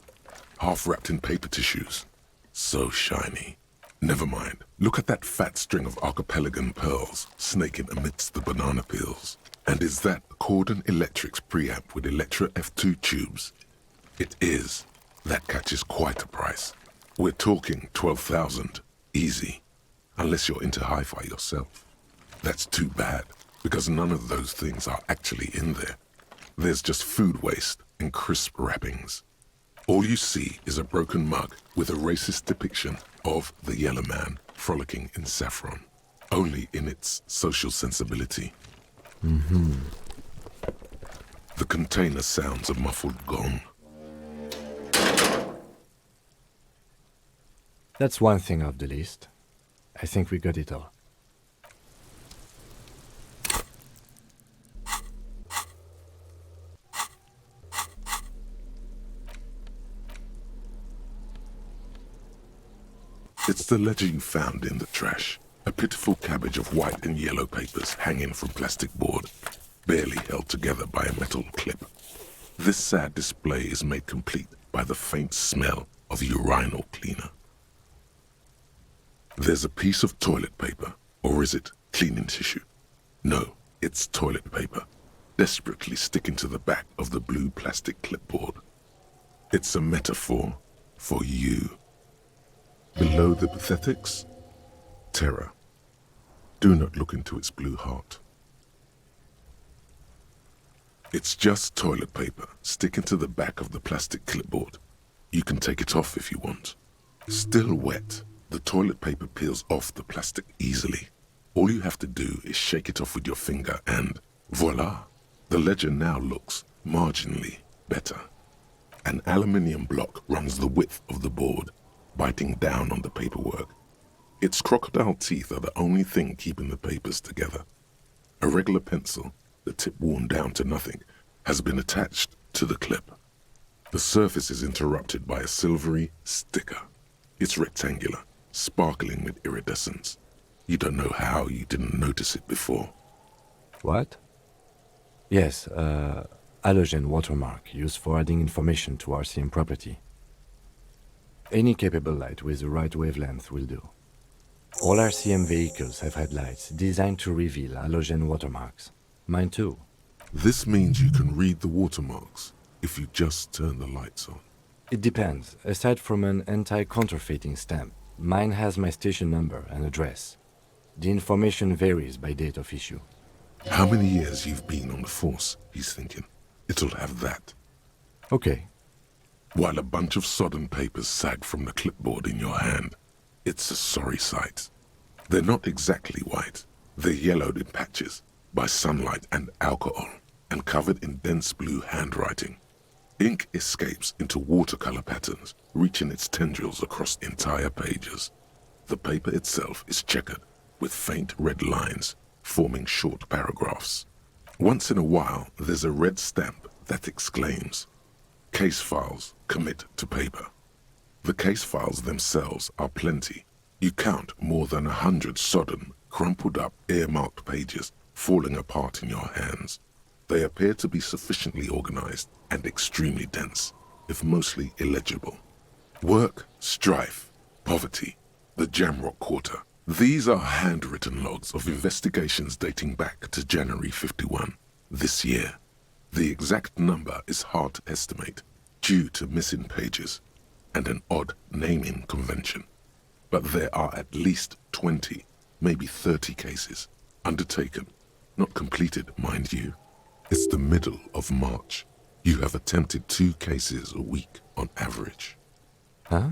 A: Half wrapped in paper tissues. So shiny. Never mind. Look at that fat string of archipelagon pearls snaking amidst the banana peels. And is that Cordon Electric's preamp with Electra F2 tubes? It is. That catches quite a price. We're talking 12,000. Easy. Unless you're into hi-fi yourself. That's too bad, because none of those things are actually in there. There's just food waste and crisp wrappings. All you see is a broken mug with a racist depiction of the yellow man frolicking in saffron, only in its social sensibility. The container sounds a muffled gong.
B: That's one thing off the list. I think we got it all.
A: It's the ledger you found in the trash. A pitiful cabbage of white and yellow papers hanging from plastic board, barely held together by a metal clip. This sad display is made complete by the faint smell of urinal cleaner. There's a piece of toilet paper, or is it cleaning tissue? No, it's toilet paper, desperately sticking to the back of the blue plastic clipboard. It's a metaphor, for you. Below the pathetics, terror. Do not look into its blue heart. It's just toilet paper sticking to the back of the plastic clipboard. You can take it off if you want. Still wet, the toilet paper peels off the plastic easily. All you have to do is shake it off with your finger and voila! The ledger now looks marginally better. An aluminium block runs the width of the board, biting down on the paperwork. Its crocodile teeth are the only thing keeping the papers together. A regular pencil, the tip worn down to nothing, has been attached to the clip. The surface is interrupted by a silvery sticker. It's rectangular, sparkling with iridescence. You don't know how you didn't notice it before.
B: What? Yes, halogen watermark used for adding information to RCM property. Any capable light with the right wavelength will do. All RCM vehicles have headlights designed to reveal halogen watermarks. Mine too.
A: This means you can read the watermarks if you just turn the lights on.
B: It depends. Aside from an anti-counterfeiting stamp, mine has my station number and address. The information varies by date of issue.
A: How many years you've been on the force, he's thinking. It'll have that.
B: Okay.
A: While a bunch of sodden papers sag from the clipboard in your hand, it's a sorry sight. They're not exactly white. They're yellowed in patches by sunlight and alcohol, and covered in dense blue handwriting. Ink escapes into watercolor patterns, reaching its tendrils across entire pages. The paper itself is checkered, with faint red lines, forming short paragraphs. Once in a while, there's a red stamp that exclaims, "Case files commit to paper." The case files themselves are plenty. You count more than 100 sodden, crumpled up, earmarked pages falling apart in your hands. They appear to be sufficiently organized and extremely dense, if mostly illegible. Work, strife, poverty, the Jamrock Quarter. These are handwritten logs of investigations dating back to January 51, this year. The exact number is hard to estimate due to missing pages and an odd naming convention. But there are at least 20, maybe 30 cases undertaken, not completed, mind you. It's the middle of March. You have attempted 2 cases a week on average.
B: Huh?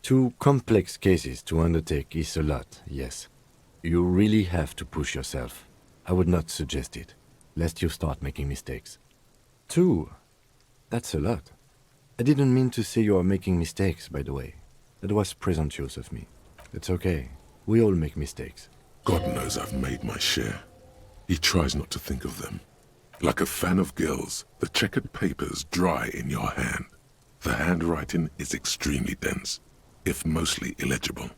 B: 2 complex cases to undertake is a lot, yes. You really have to push yourself. I would not suggest it, lest you start making mistakes. 2? That's a lot. I didn't mean to say you are making mistakes, by the way. That was presumptuous of me. It's okay. We all make mistakes.
A: God knows I've made my share. He tries not to think of them. Like a fan of gills, the checkered papers dry in your hand. The handwriting is extremely dense, if mostly illegible.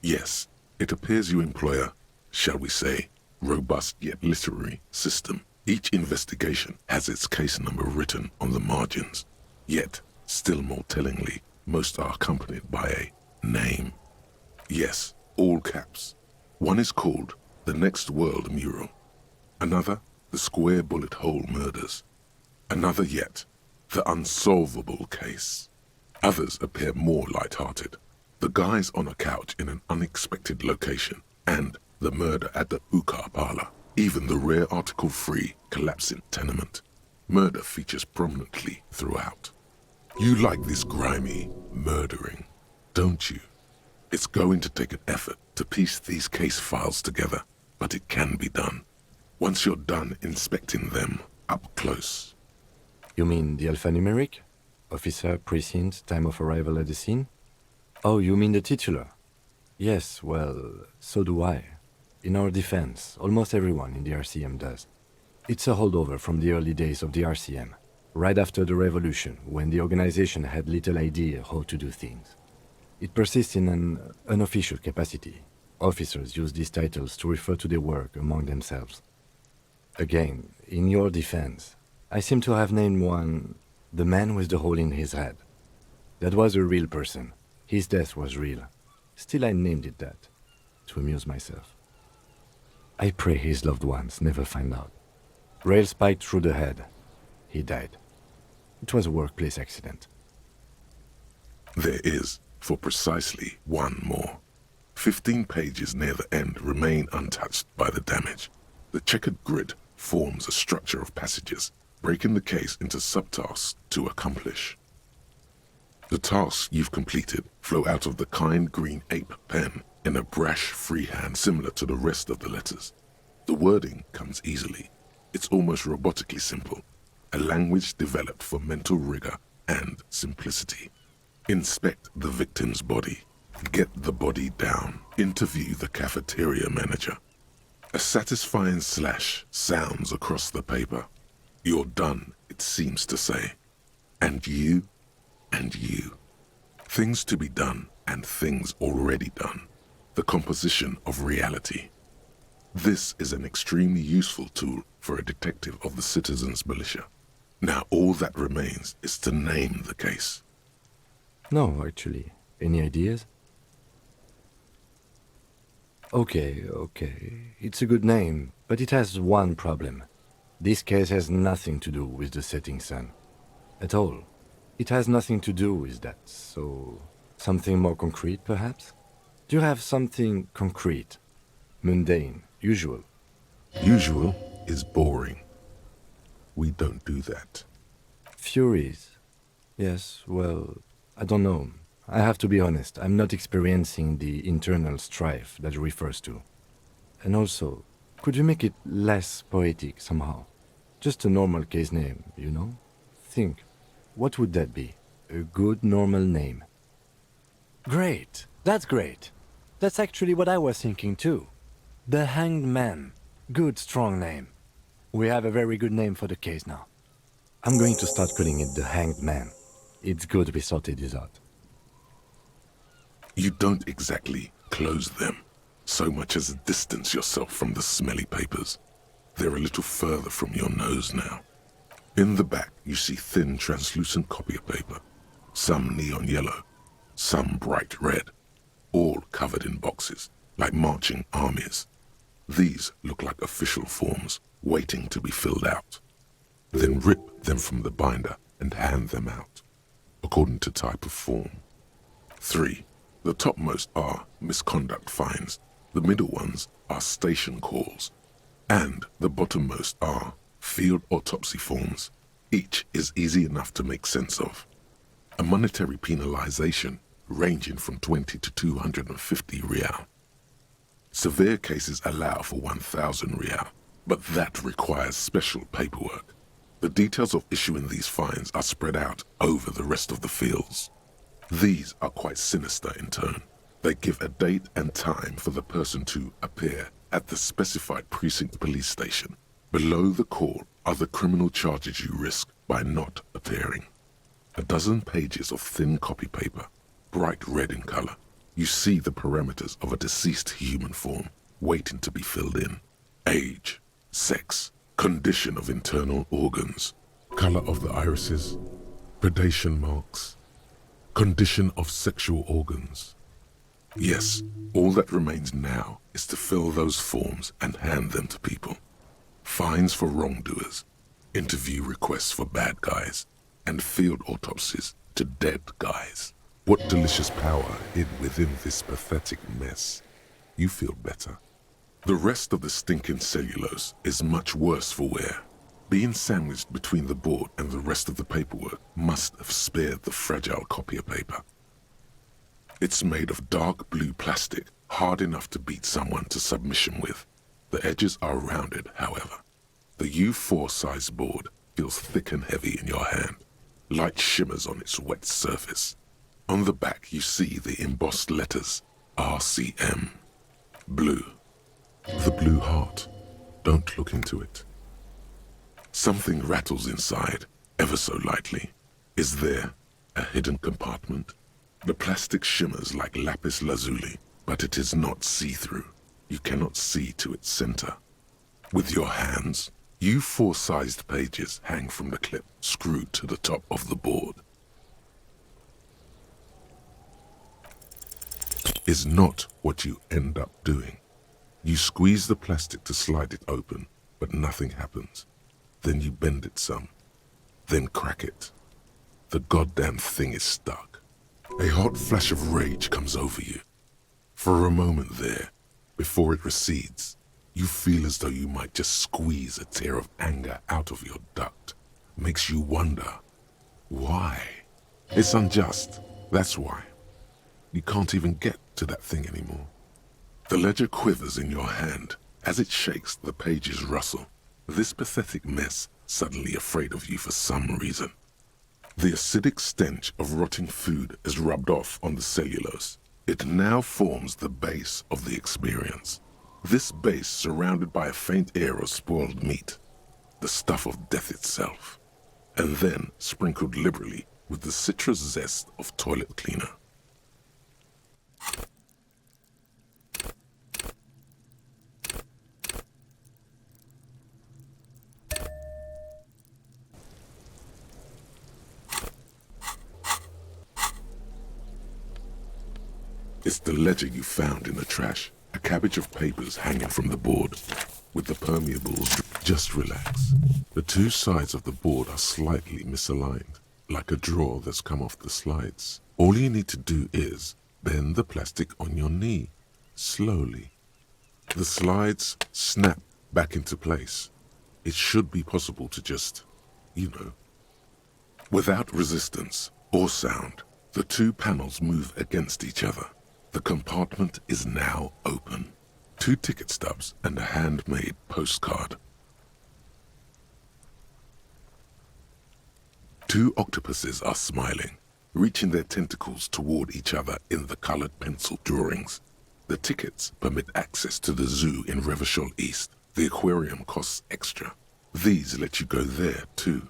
A: Yes, it appears you employ a, shall we say, robust yet literary system. Each investigation has its case number written on the margins. Yet, still more tellingly, most are accompanied by a name. Yes, all caps. One is called The Next World Mural. Another, The Square Bullet Hole Murders. Another yet, The Unsolvable Case. Others appear more light-hearted. The Guys on a Couch in an Unexpected Location, and The Murder at the Hookah Parlor. Even the rare article-free Collapsing Tenement. Murder features prominently throughout. You like this grimy murdering, don't you? It's going to take an effort to piece these case files together, but it can be done. Once you're done inspecting them up close.
B: You mean the alphanumeric? Officer, precinct, time of arrival at the scene? Oh, you mean the titular? Yes, well, so do I. In our defense, almost everyone in the RCM does. It's a holdover from the early days of the RCM, right after the revolution, when the organization had little idea how to do things. It persists in an unofficial capacity. Officers use these titles to refer to their work among themselves. Again, in your defense, I seem to have named one the man with the hole in his head. That was a real person. His death was real. Still, I named it that, to amuse myself. I pray his loved ones never find out. Rail spiked through the head. He died. It was a workplace accident.
A: There is, for precisely one more. 15 pages near the end remain untouched by the damage. The checkered grid forms a structure of passages, breaking the case into subtasks to accomplish. The tasks you've completed flow out of the kind green ape pen in a brash freehand similar to the rest of the letters. The wording comes easily. It's almost robotically simple, a language developed for mental rigor and simplicity. Inspect the victim's body. Get the body down. Interview the cafeteria manager. A satisfying slash sounds across the paper. You're done, it seems to say. And you, and you. Things to be done and things already done. The composition of reality. This is an extremely useful tool for a detective of the citizens' militia. Now all that remains is to name the case.
B: No, actually. Any ideas? Okay. It's a good name, but it has one problem. This case has nothing to do with the setting sun. At all. It has nothing to do with that, so... something more concrete, perhaps? Do you have something concrete? Mundane, usual?
A: Usual is boring. We don't do that.
B: Furies? Yes, well, I don't know. I have to be honest, I'm not experiencing the internal strife that it refers to. And also, could you make it less poetic somehow? Just a normal case name, you know? Think, what would that be? A good normal name. Great, that's great. That's actually what I was thinking too. The Hanged Man. Good strong name. We have a very good name for the case now. I'm going to start calling it the Hanged Man. It's good we sorted this out.
A: You don't exactly close them, so much as distance yourself from the smelly papers. They're a little further from your nose now. In the back, you see thin, translucent copy paper. Some neon yellow, some bright red, all covered in boxes, like marching armies. These look like official forms, waiting to be filled out. Then rip them from the binder and hand them out, according to type of form. 3. The topmost are misconduct fines, the middle ones are station calls, and the bottommost are field autopsy forms. Each is easy enough to make sense of. A monetary penalization ranging from 20 to 250 real. Severe cases allow for 1,000 real, but that requires special paperwork. The details of issuing these fines are spread out over the rest of the fields. These are quite sinister in turn. They give a date and time for the person to appear at the specified precinct police station. Below the call are the criminal charges you risk by not appearing. A dozen pages of thin copy paper, bright red in color. You see the parameters of a deceased human form waiting to be filled in. Age, sex, condition of internal organs, color of the irises, predation marks, condition of sexual organs. Yes, all that remains now is to fill those forms and hand them to people. Fines for wrongdoers, interview requests for bad guys, and field autopsies to dead guys. What delicious power hid within this pathetic mess. You feel better. The rest of the stinking cellulose is much worse for wear. Being sandwiched between the board and the rest of the paperwork must have spared the fragile copier paper. It's made of dark blue plastic, hard enough to beat someone to submission with. The edges are rounded, however. The U4 size board feels thick and heavy in your hand. Light shimmers on its wet surface. On the back you see the embossed letters, RCM. Blue. The blue heart. Don't look into it. Something rattles inside, ever so lightly. Is there a hidden compartment? The plastic shimmers like lapis lazuli, but it is not see-through. You cannot see to its center. With your hands, U4-sized pages hang from the clip screwed to the top of the board. Is not what you end up doing. You squeeze the plastic to slide it open, but nothing happens. Then you bend it some, then crack it. The goddamn thing is stuck. A hot flash of rage comes over you. For a moment there, before it recedes, you feel as though you might just squeeze a tear of anger out of your duct. Makes you wonder, why? It's unjust, that's why. You can't even get to that thing anymore. The ledger quivers in your hand. As it shakes, the pages rustle. This pathetic mess suddenly afraid of you for some reason. The acidic stench of rotting food is rubbed off on the cellulose. It now forms the base of the experience. This base surrounded by a faint air of spoiled meat, the stuff of death itself, and then sprinkled liberally with the citrus zest of toilet cleaner. It's the ledger you found in the trash, a cabbage of papers hanging from the board, with the permeables. Just relax. The two sides of the board are slightly misaligned, like a drawer that's come off the slides. All you need to do is bend the plastic on your knee, slowly. The slides snap back into place. It should be possible to just, without resistance or sound, the two panels move against each other. The compartment is now open. 2 ticket stubs and a handmade postcard. 2 octopuses are smiling, reaching their tentacles toward each other in the colored pencil drawings. The tickets permit access to the zoo in Revachol East. The aquarium costs extra. These let you go there too.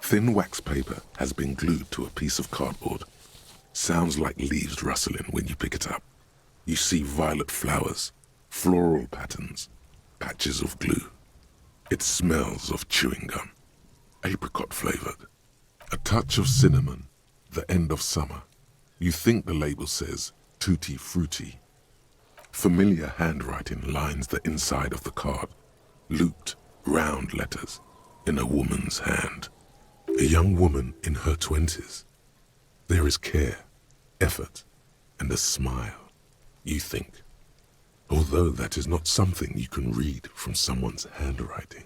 A: Thin wax paper has been glued to a piece of cardboard. Sounds like leaves rustling when you pick it up. You see violet flowers, floral patterns, patches of glue. It smells of chewing gum, apricot flavored. A touch of cinnamon, the end of summer. You think the label says tutti frutti. Familiar handwriting lines the inside of the card, looped, round letters in a woman's hand. A young woman in her 20s. There is care, effort, and a smile, you think. Although that is not something you can read from someone's handwriting.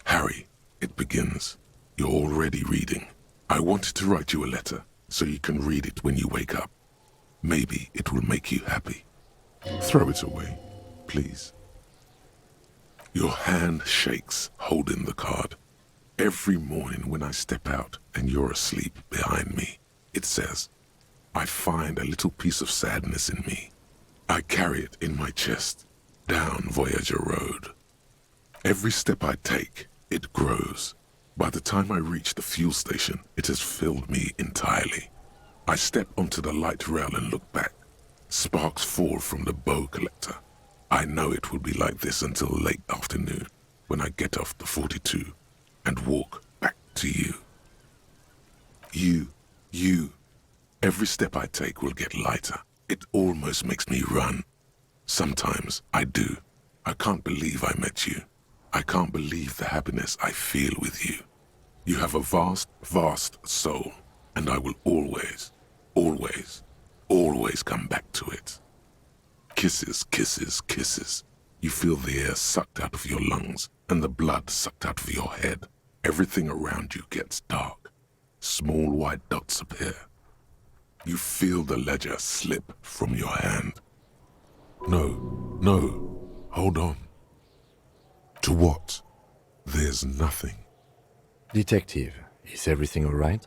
A: Harry, it begins. You're already reading. I wanted to write you a letter so you can read it when you wake up. Maybe it will make you happy. Throw it away, please. Your hand shakes, holding the card. Every morning when I step out and you're asleep behind me, it says, I find a little piece of sadness in me. I carry it in my chest, down Voyager Road. Every step I take, it grows. By the time I reach the fuel station, it has filled me entirely. I step onto the light rail and look back. Sparks fall from the bow collector. I know it will be like this until late afternoon, when I get off the 42 and walk back to you. You. Every step I take will get lighter. It almost makes me run. Sometimes I do. I can't believe I met you. I can't believe the happiness I feel with you. You have a vast, vast soul, and I will always, always, always come back to it. Kisses, kisses, kisses. You feel the air sucked out of your lungs and the blood sucked out of your head. Everything around you gets dark. Small white dots appear. You feel the ledger slip from your hand. No, hold on. To what? There's nothing.
B: Detective, is everything all right?